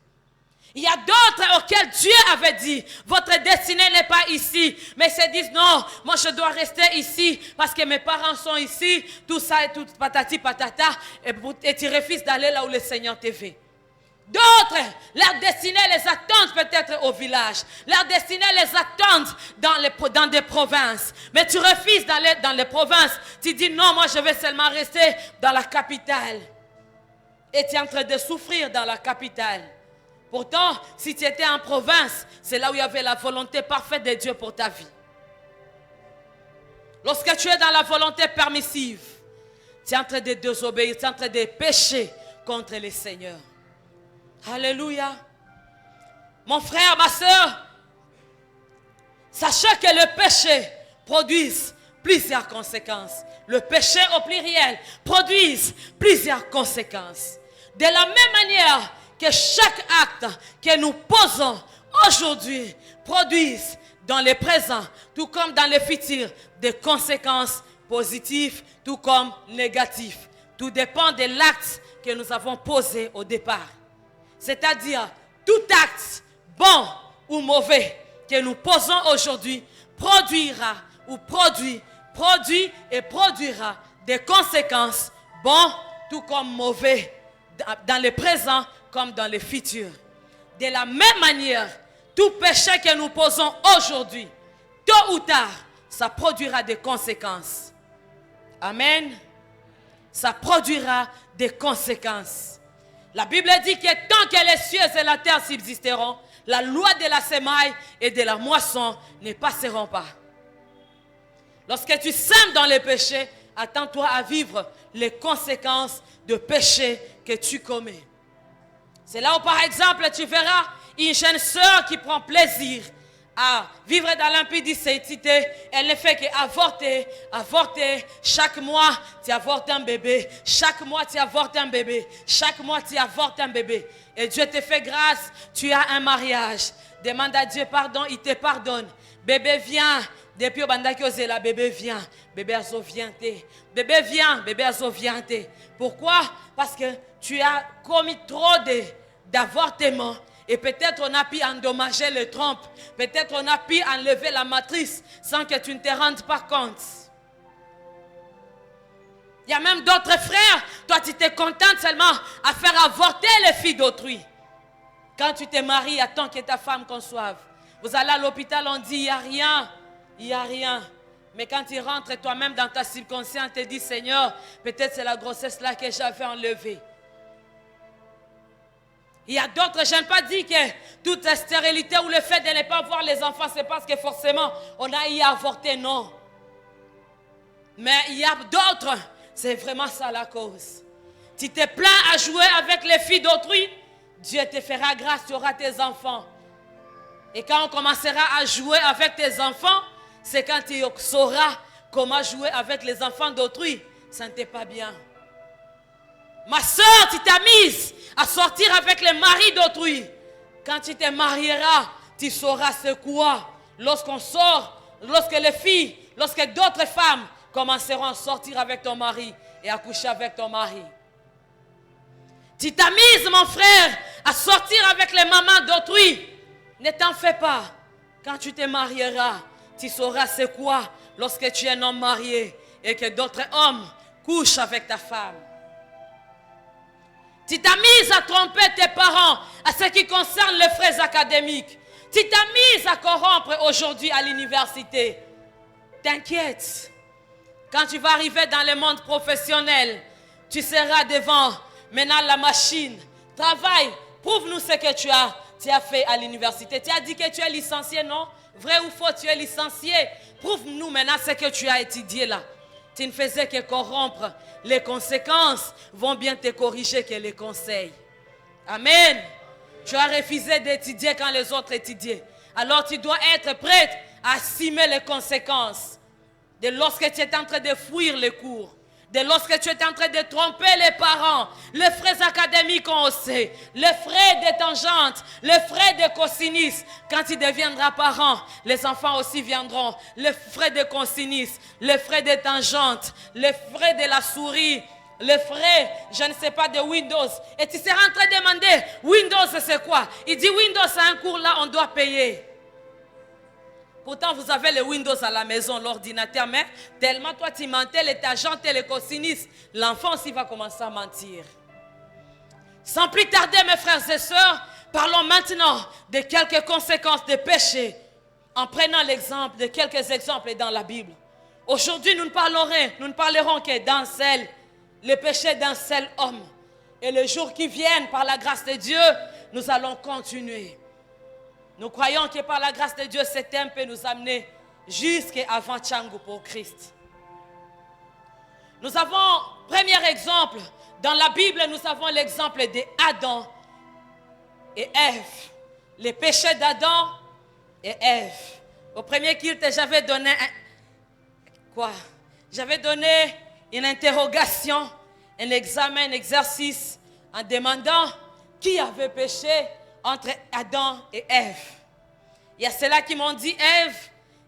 Il y a d'autres auxquels Dieu avait dit, votre destinée n'est pas ici. Mais ils se disent, non, moi je dois rester ici, parce que mes parents sont ici, tout ça et tout, patati patata, et tu refuses d'aller là où le Seigneur te veut. D'autres, leur destinée les attendent peut-être au village. Leur destinée les attendent dans des provinces. Mais tu refuses d'aller dans les provinces. Tu dis non, moi je vais seulement rester dans la capitale. Et tu es en train de souffrir dans la capitale. Pourtant, si tu étais en province, c'est là où il y avait la volonté parfaite de Dieu pour ta vie. Lorsque tu es dans la volonté permissive, tu es en train de désobéir, tu es en train de pécher contre le Seigneur. Alléluia. Mon frère, ma soeur, sachez que le péché produit plusieurs conséquences. Le péché au pluriel produit plusieurs conséquences. De la même manière que chaque acte que nous posons aujourd'hui produit dans le présent, tout comme dans le futur, des conséquences positives, tout comme négatives. Tout dépend de l'acte que nous avons posé au départ. C'est-à-dire, tout acte, bon ou mauvais, que nous posons aujourd'hui, produira ou produit et produira des conséquences, bon tout comme mauvais, dans le présent comme dans le futur. De la même manière, tout péché que nous posons aujourd'hui, tôt ou tard, ça produira des conséquences. Amen. Ça produira des conséquences. La Bible dit que tant que les cieux et la terre subsisteront, la loi de la semaille et de la moisson ne passeront pas. Lorsque tu sèmes dans les péchés, attends-toi à vivre les conséquences de péché que tu commets. C'est là où, par exemple, tu verras une jeune sœur qui prend plaisir à vivre dans l'impudicité, elle ne fait qu'avorter, avorter. Chaque mois, tu avortes un bébé. Chaque mois, tu avortes un bébé. Chaque mois, tu avortes un bébé. Et Dieu te fait grâce, tu as un mariage. Demande à Dieu pardon, il te pardonne. Bébé vient. Depuis au bandaki ozela, bébé vient. Bébé azo vient. Bébé vient, bébé azo vient. Pourquoi? Parce que tu as commis trop d'avortements. Et peut-être on a pu endommager le trompe. Peut-être on a pu enlever la matrice sans que tu ne te rendes pas compte. Il y a même d'autres frères. Toi, tu te contentes seulement à faire avorter les filles d'autrui. Quand tu te maries, attends que ta femme conçoive. Vous allez à l'hôpital, on dit, il n'y a rien. Il n'y a rien. Mais quand tu rentres toi-même dans ta subconscience, tu te dis, Seigneur, peut-être c'est la grossesse là que j'avais enlevée. Il y a d'autres, je n'ai pas dit que toute la stérilité ou le fait de ne pas voir les enfants, c'est parce que forcément on a y avorté, non. Mais il y a d'autres, c'est vraiment ça la cause. Tu te plains à jouer avec les filles d'autrui, Dieu te fera grâce, tu auras tes enfants. Et quand on commencera à jouer avec tes enfants, c'est quand tu sauras comment jouer avec les enfants d'autrui. Ça n'était pas bien. Ma soeur, tu t'as mise à sortir avec les maris d'autrui. Quand tu te marieras, tu sauras ce quoi. Lorsqu'on sort, lorsque les filles, lorsque d'autres femmes commenceront à sortir avec ton mari et à coucher avec ton mari. Tu t'as mise, mon frère, à sortir avec les mamans d'autrui. Ne t'en fais pas. Quand tu te marieras, tu sauras ce quoi lorsque tu es un homme marié et que d'autres hommes couchent avec ta femme. Tu t'as mise à tromper tes parents à ce qui concerne les frais académiques. Tu t'as mise à corrompre aujourd'hui à l'université. T'inquiète. Quand tu vas arriver dans le monde professionnel, tu seras devant maintenant la machine. Travaille. Prouve-nous ce que tu as fait à l'université. Tu as dit que tu es licencié, non? Vrai ou faux, tu es licencié. Prouve-nous maintenant ce que tu as étudié là. Tu ne faisais que corrompre. Les conséquences vont bien te corriger que les conseils. Amen. Tu as refusé d'étudier quand les autres étudiaient. Alors tu dois être prête à assumer les conséquences. De lorsque tu es en train de fuir les cours. De lorsque tu es en train de tromper les parents. Les frais académiques on sait. Les frais de tangente. Les frais de cosinus. Quand tu deviendras parent, les enfants aussi viendront. Les frais de cosinus. Les frais de tangente. Les frais de la souris. Les frais, je ne sais pas, de Windows. Et tu seras en train de demander, Windows c'est quoi? Il dit Windows c'est un cours là, on doit payer. Pourtant, vous avez le Windows à la maison, l'ordinateur, mais tellement toi tu mentais, les tangentes et les cosinus, l'enfant aussi va commencer à mentir. Sans plus tarder, mes frères et sœurs, parlons maintenant de quelques conséquences de péché, en prenant l'exemple de quelques exemples dans la Bible. Aujourd'hui, nous ne parlerons que d'un seul, le péché d'un seul homme. Et le jour qui vient, par la grâce de Dieu, nous allons continuer. Nous croyons que par la grâce de Dieu, ce thème peut nous amener jusqu'avant Tchangou pour Christ. Nous avons, premier exemple, dans la Bible, nous avons l'exemple d'Adam et Ève. Les péchés d'Adam et Ève. Au premier culte, j'avais donné J'avais donné une interrogation, un examen, un exercice, en demandant qui avait péché entre Adam et Ève. Il y a ceux-là qui m'ont dit Ève,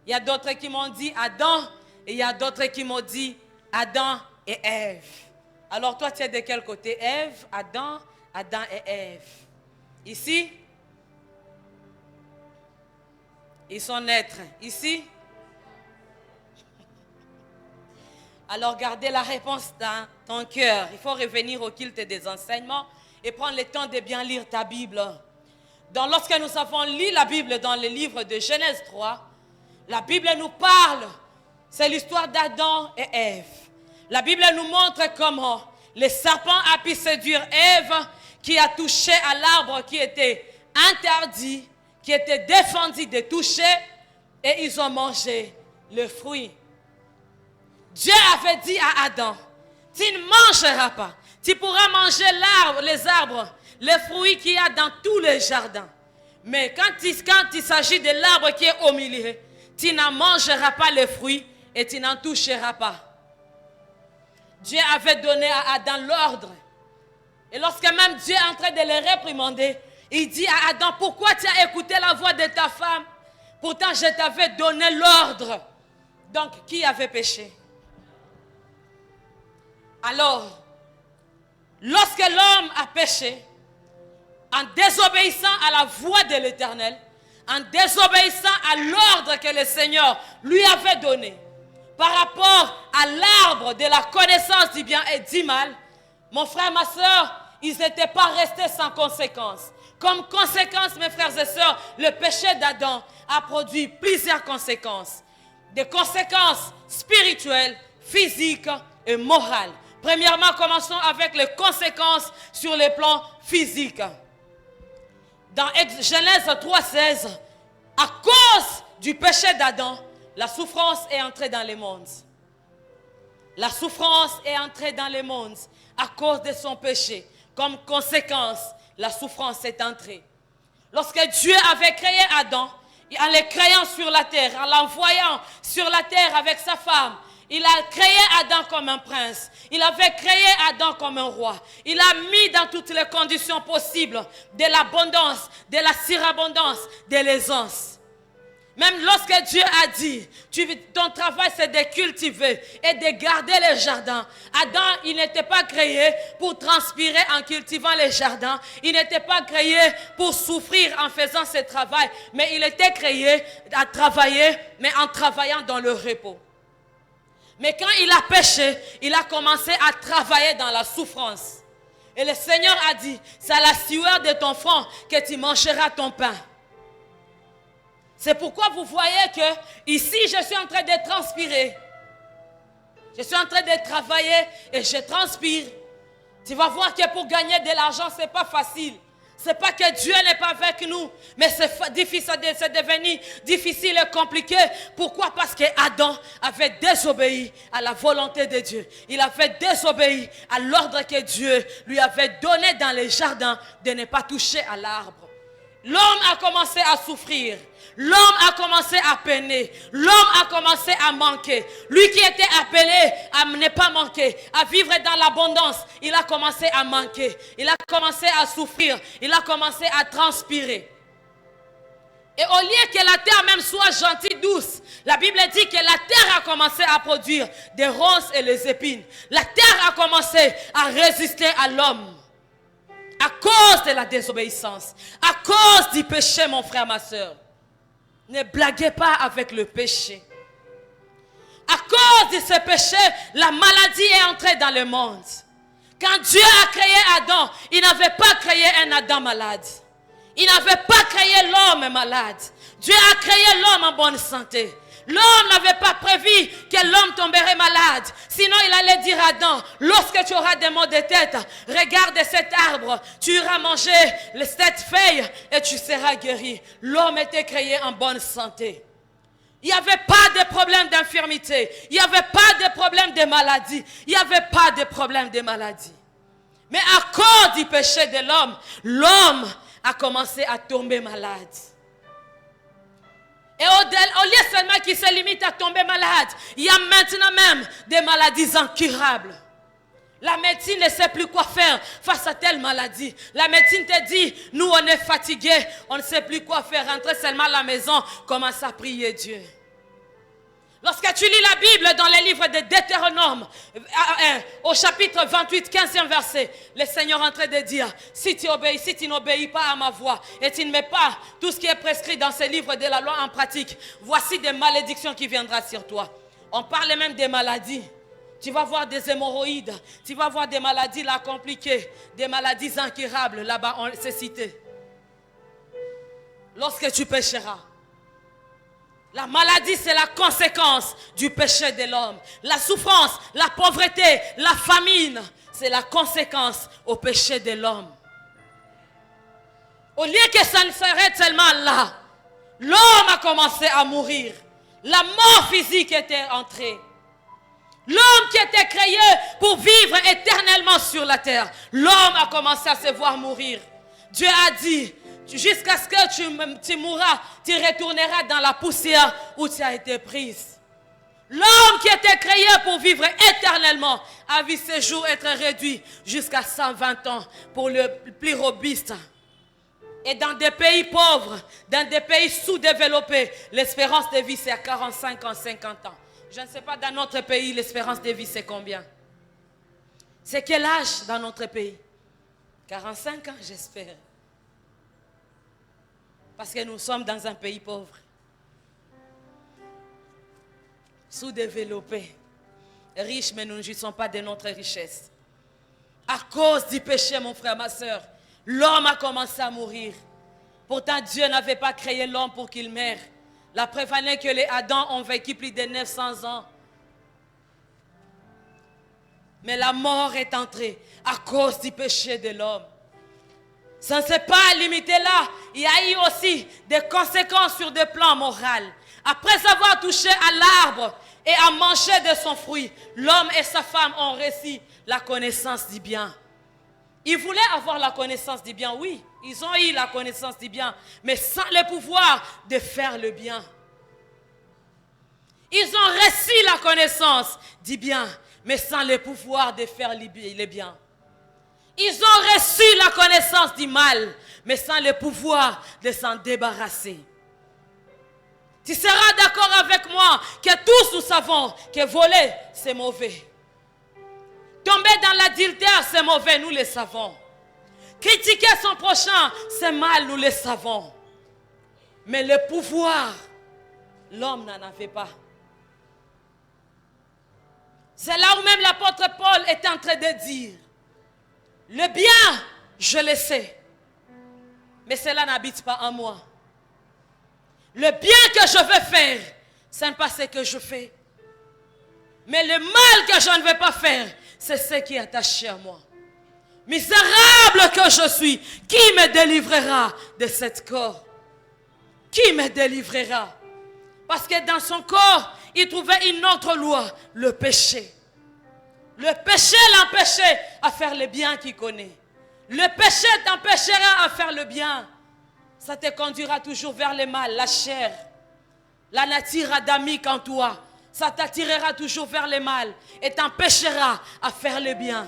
il y a d'autres qui m'ont dit Adam, et il y a d'autres qui m'ont dit Adam et Ève. Alors toi, tu es de quel côté? Ève, Adam et Ève. Ici, ils sont naîtres. Ici, alors gardez la réponse dans ton cœur. Il faut revenir au culte des enseignements et prendre le temps de bien lire ta Bible. Lorsque nous avons lu la Bible dans le livre de Genèse 3, la Bible nous parle, c'est l'histoire d'Adam et Ève. La Bible nous montre comment le serpent a pu séduire Ève, qui a touché à l'arbre qui était interdit, qui était défendu de toucher, et ils ont mangé le fruit. Dieu avait dit à Adam, tu ne mangeras pas, tu pourras manger les arbres, les fruits qu'il y a dans tous les jardins. Mais quand il s'agit de l'arbre qui est au milieu, tu n'en mangeras pas les fruits et tu n'en toucheras pas. Dieu avait donné à Adam l'ordre. Et lorsque même Dieu est en train de le réprimander, il dit à Adam, pourquoi tu as écouté la voix de ta femme? Pourtant, je t'avais donné l'ordre. Donc, qui avait péché? Alors, lorsque l'homme a péché, en désobéissant à la voix de l'Éternel, en désobéissant à l'ordre que le Seigneur lui avait donné, par rapport à l'arbre de la connaissance du bien et du mal, mon frère, ma soeur, ils n'étaient pas restés sans conséquences. Comme conséquence, mes frères et sœurs, le péché d'Adam a produit plusieurs conséquences. Des conséquences spirituelles, physiques et morales. Premièrement, commençons avec les conséquences sur le plan physique. Dans Genèse 3,16, à cause du péché d'Adam, la souffrance est entrée dans le monde. La souffrance est entrée dans le monde à cause de son péché. Comme conséquence, la souffrance est entrée. Lorsque Dieu avait créé Adam, en le créant sur la terre, en l'envoyant sur la terre avec sa femme, il a créé Adam comme un prince. Il avait créé Adam comme un roi. Il a mis dans toutes les conditions possibles de l'abondance, de la surabondance, de l'aisance. Même lorsque Dieu a dit, ton travail c'est de cultiver et de garder les jardins. Adam, il n'était pas créé pour transpirer en cultivant les jardins. Il n'était pas créé pour souffrir en faisant ce travail. Mais il était créé à travailler, mais en travaillant dans le repos. Mais quand il a péché, il a commencé à travailler dans la souffrance. Et le Seigneur a dit, c'est à la sueur de ton front que tu mangeras ton pain. C'est pourquoi vous voyez que ici, je suis en train de transpirer. Je suis en train de travailler et je transpire. Tu vas voir que pour gagner de l'argent, ce n'est pas facile. Ce n'est pas que Dieu n'est pas avec nous, mais c'est devenu difficile et compliqué. Pourquoi? Parce qu'Adam avait désobéi à la volonté de Dieu. Il avait désobéi à l'ordre que Dieu lui avait donné dans les jardins de ne pas toucher à l'arbre. L'homme a commencé à souffrir. L'homme a commencé à peiner. L'homme a commencé à manquer. Lui qui était appelé à ne pas manquer, à vivre dans l'abondance, il a commencé à manquer. Il a commencé à souffrir. Il a commencé à transpirer. Et au lieu que la terre même soit gentille, douce, la Bible dit que la terre a commencé à produire des ronces et les épines. La terre a commencé à résister à l'homme. À cause de la désobéissance, à cause du péché, mon frère, ma soeur. Ne blaguez pas avec le péché. À cause de ce péché, la maladie est entrée dans le monde. Quand Dieu a créé Adam, il n'avait pas créé un Adam malade. Il n'avait pas créé l'homme malade. Dieu a créé l'homme en bonne santé. L'homme n'avait pas prévu que l'homme tomberait malade. Sinon, il allait dire à Adam, lorsque tu auras des maux de tête, regarde cet arbre, tu iras manger cette feuille et tu seras guéri. L'homme était créé en bonne santé. Il n'y avait pas de problème d'infirmité. Il n'y avait pas de problème de maladie. Il n'y avait pas de problème de maladie. Mais à cause du péché de l'homme a commencé à tomber malade. Et au lieu seulement qu'il se limite à tomber malade, il y a maintenant même des maladies incurables. La médecine ne sait plus quoi faire face à telle maladie. La médecine te dit, nous on est fatigués, on ne sait plus quoi faire. Rentrez seulement à la maison, commence à prier Dieu. Lorsque tu lis la Bible dans les livres de Deutéronome, au chapitre 28, 15e verset, le Seigneur est en train de dire, si tu n'obéis pas à ma voix et tu ne mets pas tout ce qui est prescrit dans ces livres de la loi en pratique, voici des malédictions qui viendront sur toi. On parle même des maladies. Tu vas voir des hémorroïdes, tu vas voir des maladies là compliquées, des maladies incurables, là-bas on s'est cité. Lorsque tu pécheras. La maladie, c'est la conséquence du péché de l'homme. La souffrance, la pauvreté, la famine, c'est la conséquence au péché de l'homme. Au lieu que ça ne s'arrête seulement là, l'homme a commencé à mourir. La mort physique était entrée. L'homme qui était créé pour vivre éternellement sur la terre, l'homme a commencé à se voir mourir. Dieu a dit, Jusqu'à ce que tu mourras, tu retourneras dans la poussière où tu as été prise. L'homme qui était créé pour vivre éternellement a vu ses jours être réduits jusqu'à 120 ans pour le plus robuste. Et dans des pays pauvres, dans des pays sous-développés, l'espérance de vie c'est à 45 ans, 50 ans. Je ne sais pas dans notre pays l'espérance de vie c'est combien. C'est quel âge dans notre pays? 45 ans j'espère. Parce que nous sommes dans un pays pauvre. Sous-développé, riche, mais nous ne jouissons pas de notre richesse. À cause du péché, mon frère, ma soeur, l'homme a commencé à mourir. Pourtant, Dieu n'avait pas créé l'homme pour qu'il meure. La preuve en est que les Adams ont vécu plus de 900 ans. Mais la mort est entrée à cause du péché de l'homme. Ça ne s'est pas limité là. Il y a eu aussi des conséquences sur des plans moraux. Après avoir touché à l'arbre et à manger de son fruit, l'homme et sa femme ont reçu la connaissance du bien. Ils voulaient avoir la connaissance du bien, oui. Ils ont eu la connaissance du bien, mais sans le pouvoir de faire le bien. Ils ont reçu la connaissance du bien, mais sans le pouvoir de faire le bien. Ils ont reçu la connaissance du mal, mais sans le pouvoir de s'en débarrasser. Tu seras d'accord avec moi que tous nous savons que voler, c'est mauvais. Tomber dans l'adultère, c'est mauvais, nous le savons. Critiquer son prochain, c'est mal, nous le savons. Mais le pouvoir, l'homme n'en avait pas. C'est là où même l'apôtre Paul est en train de dire, le bien, je le sais, mais cela n'habite pas en moi. Le bien que je veux faire, ce n'est pas ce que je fais. Mais le mal que je ne veux pas faire, c'est ce qui est attaché à moi. Misérable que je suis, qui me délivrera de cet corps? Qui me délivrera? Parce que dans son corps, il trouvait une autre loi, le péché. Le péché l'empêchait à faire le bien qu'il connaît. Le péché t'empêchera à faire le bien. Ça te conduira toujours vers le mal, la chair, la nature adamique en toi. Ça t'attirera toujours vers le mal et t'empêchera à faire le bien.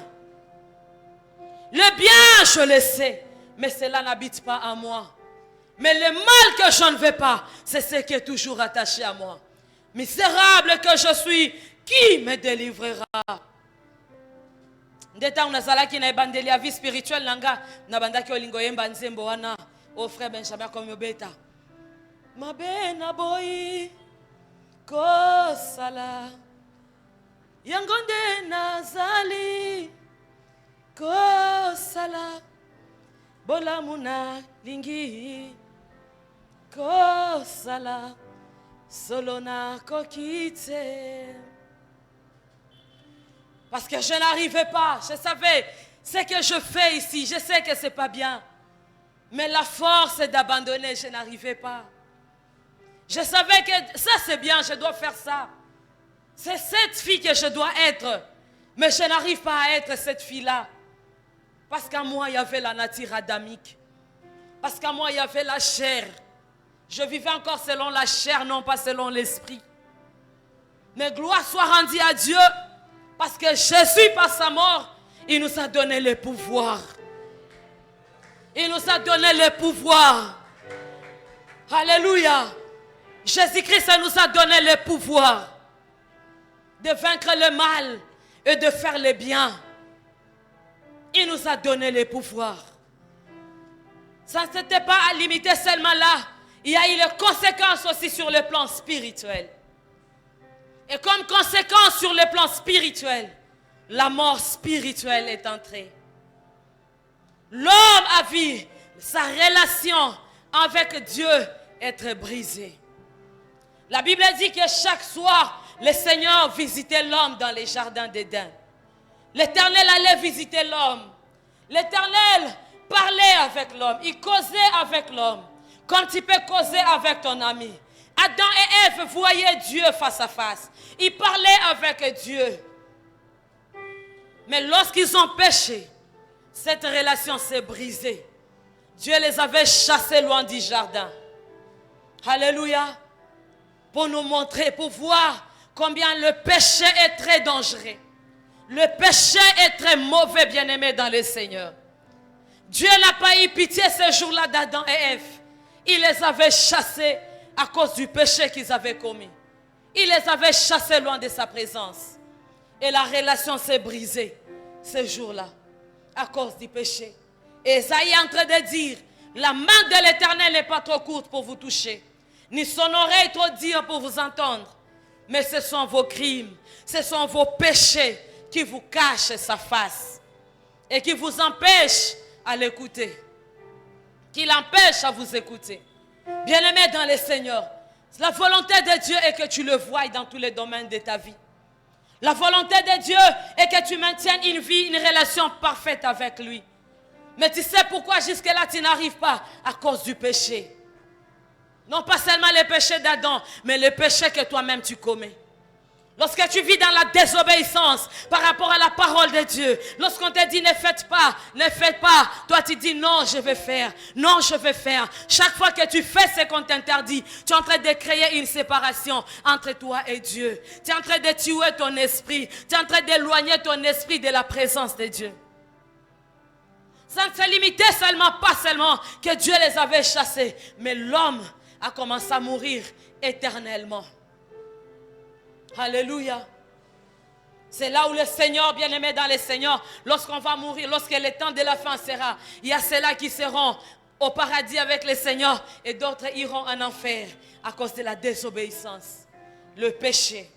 Le bien, je le sais, mais cela n'habite pas en moi. Mais le mal que je ne veux pas, c'est ce qui est toujours attaché à moi. Misérable que je suis, qui me délivrera? Ndeta unazalaki na ebandeli ya vie spirituelle nanga na bandaki olingo yemba nzembo wana o frère Benjamin comme obeta mabe na boy ko sala yangonde nazali ko sala bola muna lingi ko sala solona kokite. Parce que je n'arrivais pas, je savais ce que je fais ici, je sais que ce n'est pas bien. Mais la force d'abandonner, je n'arrivais pas. Je savais que ça c'est bien, je dois faire ça. C'est cette fille que je dois être. Mais je n'arrive pas à être cette fille-là. Parce qu'en moi, il y avait la nature adamique. Parce qu'en moi, il y avait la chair. Je vivais encore selon la chair, non pas selon l'esprit. Mais gloire soit rendue à Dieu. Parce que Jésus, par sa mort, il nous a donné le pouvoir. Il nous a donné le pouvoir. Alléluia. Jésus-Christ nous a donné le pouvoir de vaincre le mal et de faire le bien. Il nous a donné le pouvoir. Ça ne s'était pas limité seulement là. Il y a eu les conséquences aussi sur le plan spirituel. Et comme conséquence sur le plan spirituel, la mort spirituelle est entrée. L'homme a vu sa relation avec Dieu être brisée. La Bible dit que chaque soir, le Seigneur visitait l'homme dans les jardins d'Éden. L'Éternel allait visiter l'homme. L'Éternel parlait avec l'homme. Il causait avec l'homme. Comme tu peux causer avec ton ami. Adam et Ève voyaient Dieu face à face. Ils parlaient avec Dieu. Mais lorsqu'ils ont péché, cette relation s'est brisée. Dieu les avait chassés loin du jardin. Alléluia. Pour nous montrer, pour voir combien le péché est très dangereux. Le péché est très mauvais, bien-aimé dans le Seigneur. Dieu n'a pas eu pitié ce jour-là d'Adam et Ève. Il les avait chassés à cause du péché qu'ils avaient commis. Il les avait chassés loin de sa présence. Et la relation s'est brisée ce jour-là à cause du péché. Et Esaïe est en train de dire, la main de l'Éternel n'est pas trop courte pour vous toucher, ni son oreille trop dure pour vous entendre. Mais ce sont vos crimes, ce sont vos péchés qui vous cachent sa face et qui vous empêchent à l'écouter, qui l'empêchent à vous écouter. Bien-aimé dans le Seigneur, la volonté de Dieu est que tu le voies dans tous les domaines de ta vie. La volonté de Dieu est que tu maintiennes une vie, une relation parfaite avec lui. Mais tu sais pourquoi jusque-là tu n'arrives pas? À cause du péché. Non pas seulement le péché d'Adam, mais le péché que toi-même tu commets. Lorsque tu vis dans la désobéissance par rapport à la parole de Dieu, lorsqu'on te dit ne faites pas, toi tu dis non je vais faire, non je vais faire. Chaque fois que tu fais ce qu'on t'interdit, tu es en train de créer une séparation entre toi et Dieu. Tu es en train de tuer ton esprit, tu es en train d'éloigner ton esprit de la présence de Dieu. Ça ne se limitait pas seulement que Dieu les avait chassés, mais l'homme a commencé à mourir éternellement. Alléluia. C'est là où le Seigneur, bien-aimé dans le Seigneur, lorsqu'on va mourir, lorsque le temps de la fin sera, il y a ceux-là qui seront au paradis avec le Seigneur et d'autres iront en enfer à cause de la désobéissance. Le péché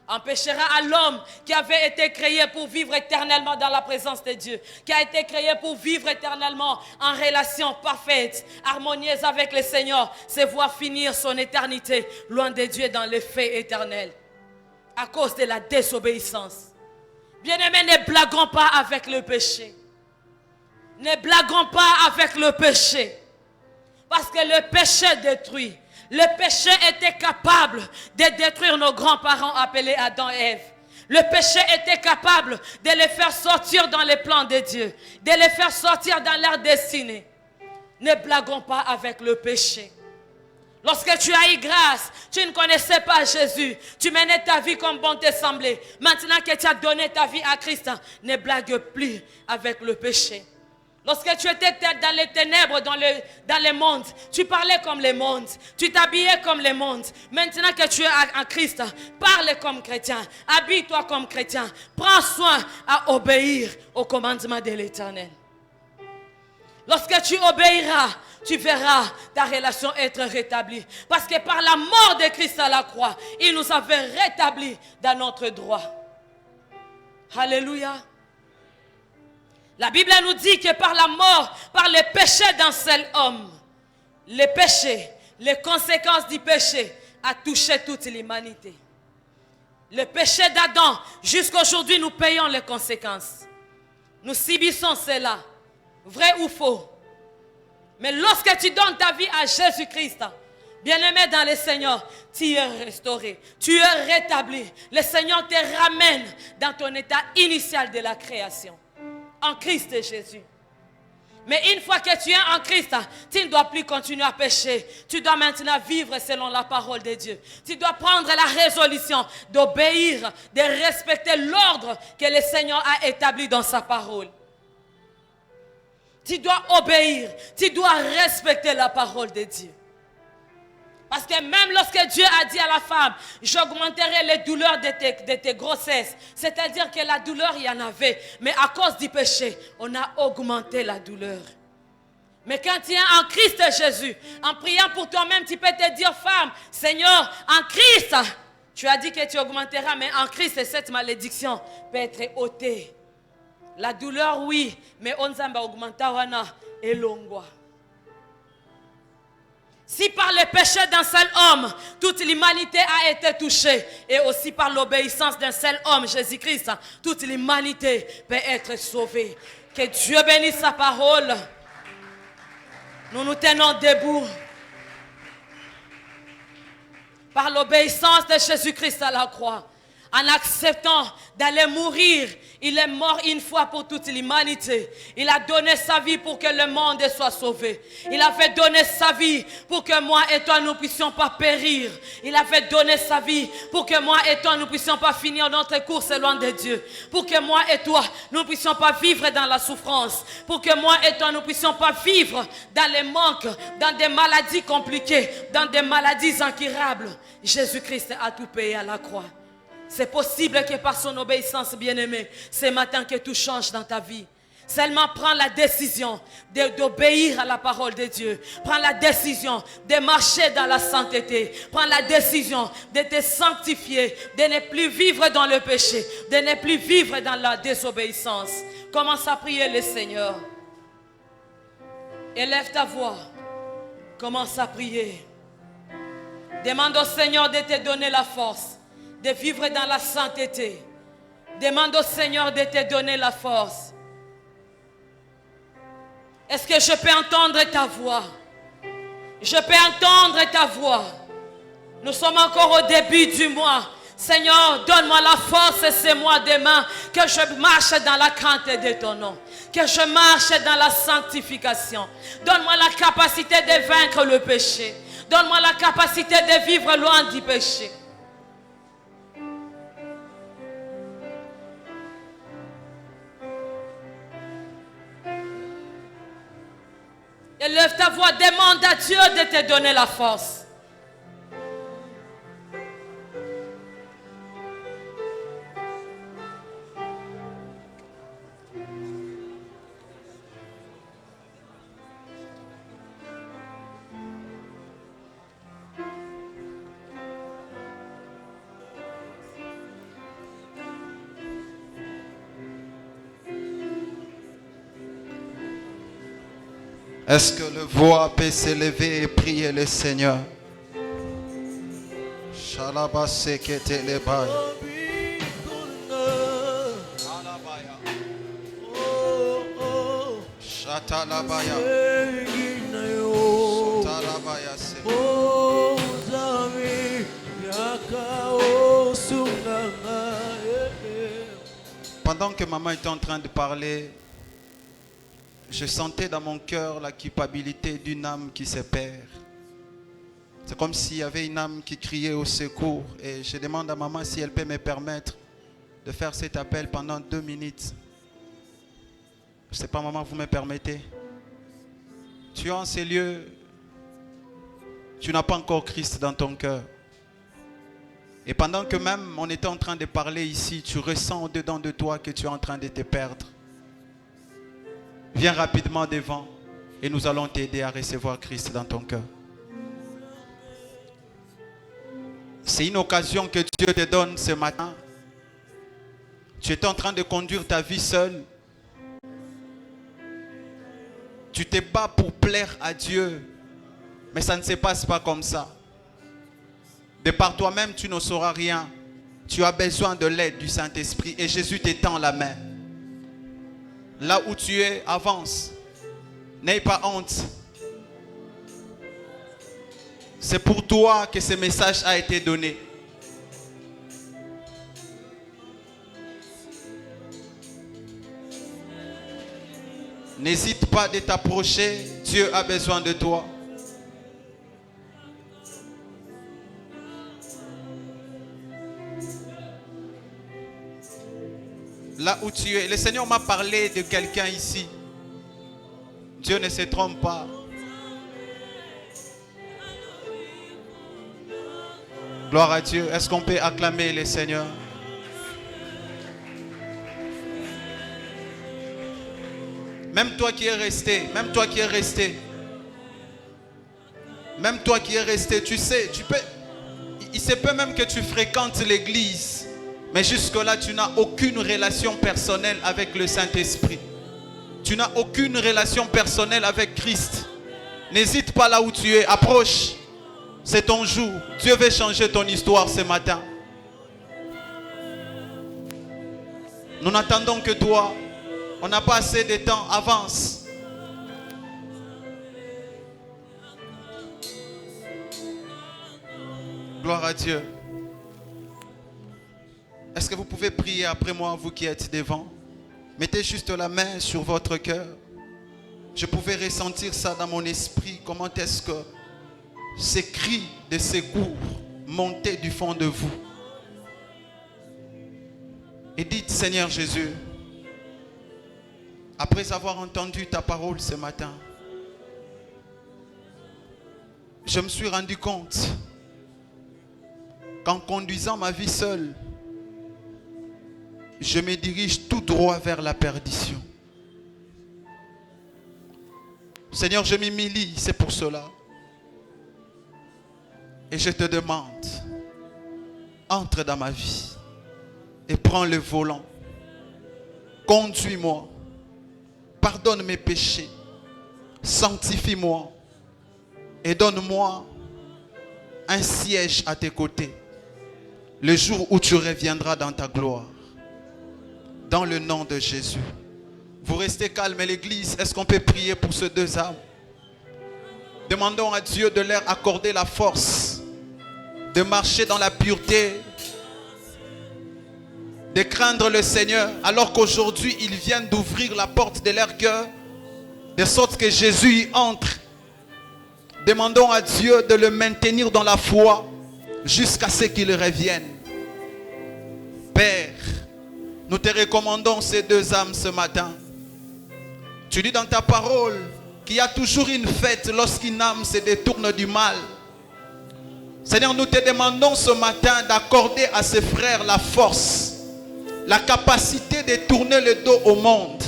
empêchera à l'homme qui avait été créé pour vivre éternellement dans la présence de Dieu, qui a été créé pour vivre éternellement en relation parfaite, harmonieuse avec le Seigneur, se voir finir son éternité loin de Dieu dans le feu éternel. À cause de la désobéissance. Bien-aimés, ne blaguons pas avec le péché. Ne blaguons pas avec le péché. Parce que le péché détruit. Le péché était capable de détruire nos grands-parents appelés Adam et Ève. Le péché était capable de les faire sortir dans les plans de Dieu. De les faire sortir dans leur destinée. Ne blaguons pas avec le péché. Lorsque tu as eu grâce, tu ne connaissais pas Jésus. Tu menais ta vie comme bon te semblait. Maintenant que tu as donné ta vie à Christ, ne blague plus avec le péché. Lorsque tu étais dans les ténèbres, dans le monde, tu parlais comme le monde. Tu t'habillais comme le monde. Maintenant que tu es en Christ, parle comme chrétien. Habille-toi comme chrétien. Prends soin à obéir au commandement de l'Éternel. Lorsque tu obéiras, tu verras ta relation être rétablie. Parce que par la mort de Christ à la croix, il nous avait rétablis dans notre droit. Alléluia. La Bible nous dit que par la mort, par le péché d'un seul homme, le péché, les conséquences du péché a touché toute l'humanité. Le péché d'Adam, jusqu'à aujourd'hui, nous payons les conséquences. Nous subissons cela. Vrai ou faux? Mais lorsque tu donnes ta vie à Jésus-Christ, bien-aimé dans le Seigneur, tu es restauré, tu es rétabli. Le Seigneur te ramène dans ton état initial de la création, en Christ Jésus. Mais une fois que tu es en Christ, tu ne dois plus continuer à pécher. Tu dois maintenant vivre selon la parole de Dieu. Tu dois prendre la résolution d'obéir, de respecter l'ordre que le Seigneur a établi dans sa parole. Tu dois obéir, tu dois respecter la parole de Dieu. Parce que même lorsque Dieu a dit à la femme, j'augmenterai les douleurs de tes grossesses, c'est-à-dire que la douleur, il y en avait, mais à cause du péché, on a augmenté la douleur. Mais quand tu es en Christ Jésus, en priant pour toi-même, tu peux te dire, femme, Seigneur, en Christ, tu as dit que tu augmenteras, mais en Christ, cette malédiction peut être ôtée. La douleur, oui, mais on s'en augmenter et l'ongwa. Si par le péché d'un seul homme, toute l'humanité a été touchée, et aussi par l'obéissance d'un seul homme, Jésus-Christ, toute l'humanité peut être sauvée. Que Dieu bénisse sa parole. Nous nous tenons debout. Par l'obéissance de Jésus-Christ à la croix, En acceptant d'aller mourir, il est mort une fois pour toute l'humanité. Il a donné sa vie pour que le monde soit sauvé. Il avait donné sa vie pour que moi et toi nous puissions pas périr. Il avait donné sa vie pour que moi et toi nous puissions pas finir notre course loin de Dieu. Pour que moi et toi nous puissions pas vivre dans la souffrance. Pour que moi et toi nous puissions pas vivre dans les manques, dans des maladies compliquées, dans des maladies incurables. Jésus-Christ a tout payé à la croix. C'est possible que par son obéissance, bien-aimé, ce matin que tout change dans ta vie. Seulement prends la décision d'obéir à la parole de Dieu. Prends la décision de marcher dans la sainteté. Prends la décision de te sanctifier, de ne plus vivre dans le péché, de ne plus vivre dans la désobéissance. Commence à prier le Seigneur. Élève ta voix. Commence à prier. Demande au Seigneur de te donner la force de vivre dans la sainteté. Demande au Seigneur de te donner la force. Est-ce que je peux entendre ta voix? Je peux entendre ta voix. Nous sommes encore au début du mois. Seigneur, donne-moi la force ce mois demain, que je marche dans la crainte de ton nom, que je marche dans la sanctification. Donne-moi la capacité de vaincre le péché. Donne-moi la capacité de vivre loin du péché. Élève ta voix, demande à Dieu de te donner la force. Est-ce que le voix peut s'élever et prier le Seigneur? Pendant que maman était en train de parler, je sentais dans mon cœur la culpabilité d'une âme qui se perd. C'est comme s'il y avait une âme qui criait au secours. Et je demande à maman si elle peut me permettre de faire cet appel pendant 2 minutes. Je ne sais pas, maman, vous me permettez? Tu es en ces lieux, tu n'as pas encore Christ dans ton cœur. Et pendant que même on était en train de parler ici, tu ressens au-dedans de toi que tu es en train de te perdre. Viens rapidement devant et nous allons t'aider à recevoir Christ dans ton cœur. C'est une occasion que Dieu te donne ce matin. Tu es en train de conduire ta vie seul. Tu te bats pour plaire à Dieu, mais ça ne se passe pas comme ça. De par toi-même, tu ne sauras rien. Tu as besoin de l'aide du Saint-Esprit et Jésus t'étend la main. Là où tu es, avance. N'aie pas honte. C'est pour toi que ce message a été donné. N'hésite pas de t'approcher. Dieu a besoin de toi. Là où tu es. Le Seigneur m'a parlé de quelqu'un ici. Dieu ne se trompe pas. Gloire à Dieu. Est-ce qu'on peut acclamer le Seigneur? Même toi qui es resté, même toi qui es resté, même toi qui es resté, tu sais, il se peut même que tu fréquentes l'église, mais jusque-là, tu n'as aucune relation personnelle avec le Saint-Esprit. Tu n'as aucune relation personnelle avec Christ. N'hésite pas là où tu es, approche. C'est ton jour. Dieu veut changer ton histoire ce matin. Nous n'attendons que toi. On n'a pas assez de temps. Avance. Gloire à Dieu. Est-ce que vous pouvez prier après moi, vous qui êtes devant? Mettez juste la main sur votre cœur. Je pouvais ressentir ça dans mon esprit. Comment est-ce que ces cris de secours montaient du fond de vous? Et dites, Seigneur Jésus, après avoir entendu ta parole ce matin, je me suis rendu compte qu'en conduisant ma vie seule, je me dirige tout droit vers la perdition. Seigneur, je m'humilie, c'est pour cela. Et je te demande, entre dans ma vie et prends le volant. Conduis-moi. Pardonne mes péchés. Sanctifie-moi. Et donne-moi un siège à tes côtés. Le jour où tu reviendras dans ta gloire. Dans le nom de Jésus. Vous restez calme, l'église. Est-ce qu'on peut prier pour ces deux âmes? Demandons à Dieu de leur accorder la force de marcher dans la pureté, de craindre le Seigneur, alors qu'aujourd'hui ils viennent d'ouvrir la porte de leur cœur, de sorte que Jésus y entre. Demandons à Dieu de le maintenir dans la foi jusqu'à ce qu'il revienne. Père, nous te recommandons ces deux âmes ce matin. Tu dis dans ta parole qu'il y a toujours une fête lorsqu'une âme se détourne du mal. Seigneur, nous te demandons ce matin d'accorder à ces frères la force, la capacité de tourner le dos au monde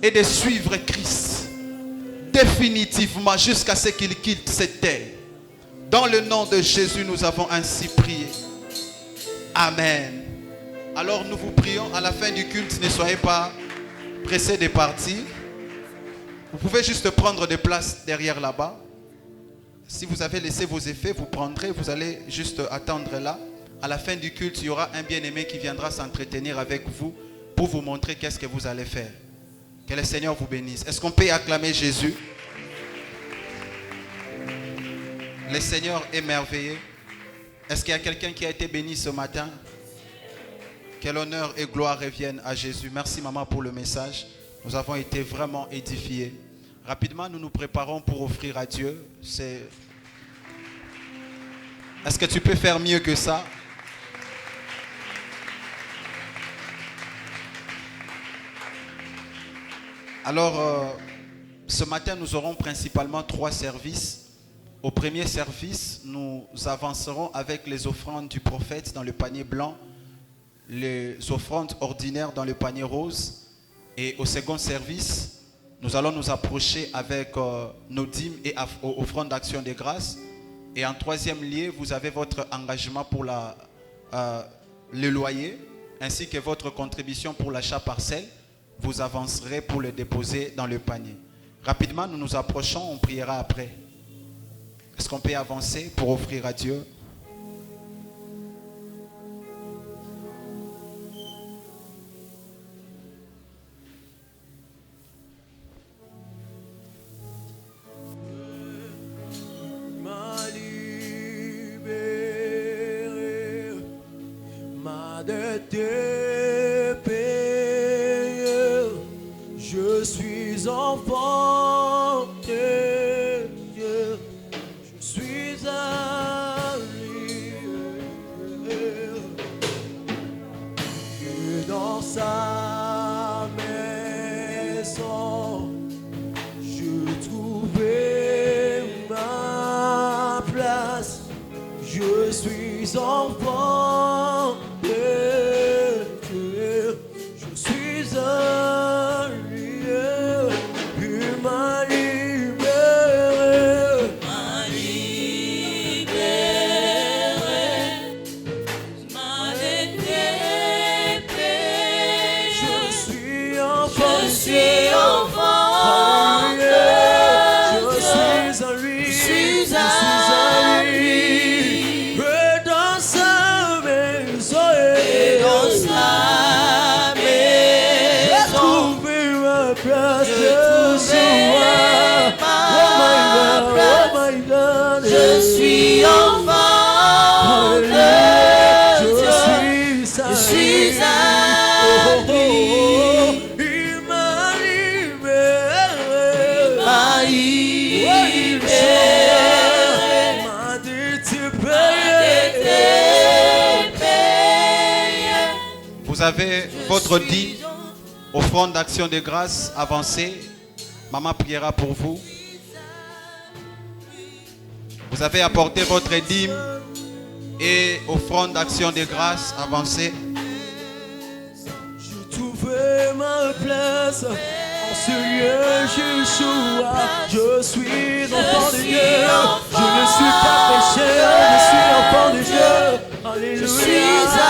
et de suivre Christ définitivement jusqu'à ce qu'il quitte cette terre. Dans le nom de Jésus, nous avons ainsi prié. Amen. Alors nous vous prions à la fin du culte, ne soyez pas pressés de partir. Vous pouvez juste prendre des places derrière là-bas. Si vous avez laissé vos effets, vous prendrez, vous allez juste attendre là. À la fin du culte, il y aura un bien-aimé qui viendra s'entretenir avec vous pour vous montrer qu'est-ce que vous allez faire. Que le Seigneur vous bénisse. Est-ce qu'on peut acclamer Jésus? Le Seigneur est merveilleux. Est-ce qu'il y a quelqu'un qui a été béni ce matin? Que l'honneur et gloire reviennent à Jésus. Merci maman pour le message. Nous avons été vraiment édifiés. Rapidement, nous nous préparons pour offrir à Dieu. Est-ce que tu peux faire mieux que ça? Alors, ce matin, nous aurons principalement 3 services. Au premier service, nous avancerons avec les offrandes du prophète dans le panier blanc, les offrandes ordinaires dans le panier rose. Et au second service, nous allons nous approcher avec nos dîmes et offrandes d'action de grâce. Et en troisième lieu, vous avez votre engagement pour le loyer, ainsi que votre contribution pour l'achat parcelle. Vous avancerez pour le déposer dans le panier. Rapidement, nous nous approchons, on priera après. Est-ce qu'on peut avancer pour offrir à Dieu? Je suis enfant de Dieu, je suis un lieu, et dans sa maison, je trouvais ma place, je suis enfant de Dieu, je suis un lieu, il m'a libéré, m'a délivré. je suis enfant Je suis enfant de je suis en lui, Je suis je suis en lui, et dans sa Vous avez votre dîme, offrande d'action de grâce avancée. Maman priera pour vous. Vous avez apporté votre dîme et offrande d'action de grâce avancée. J'ai trouvé ma place en ce lieu, Yeshua. Je suis enfant de Dieu. Je ne suis pas pécheur, je suis enfant de Dieu. Alléluia.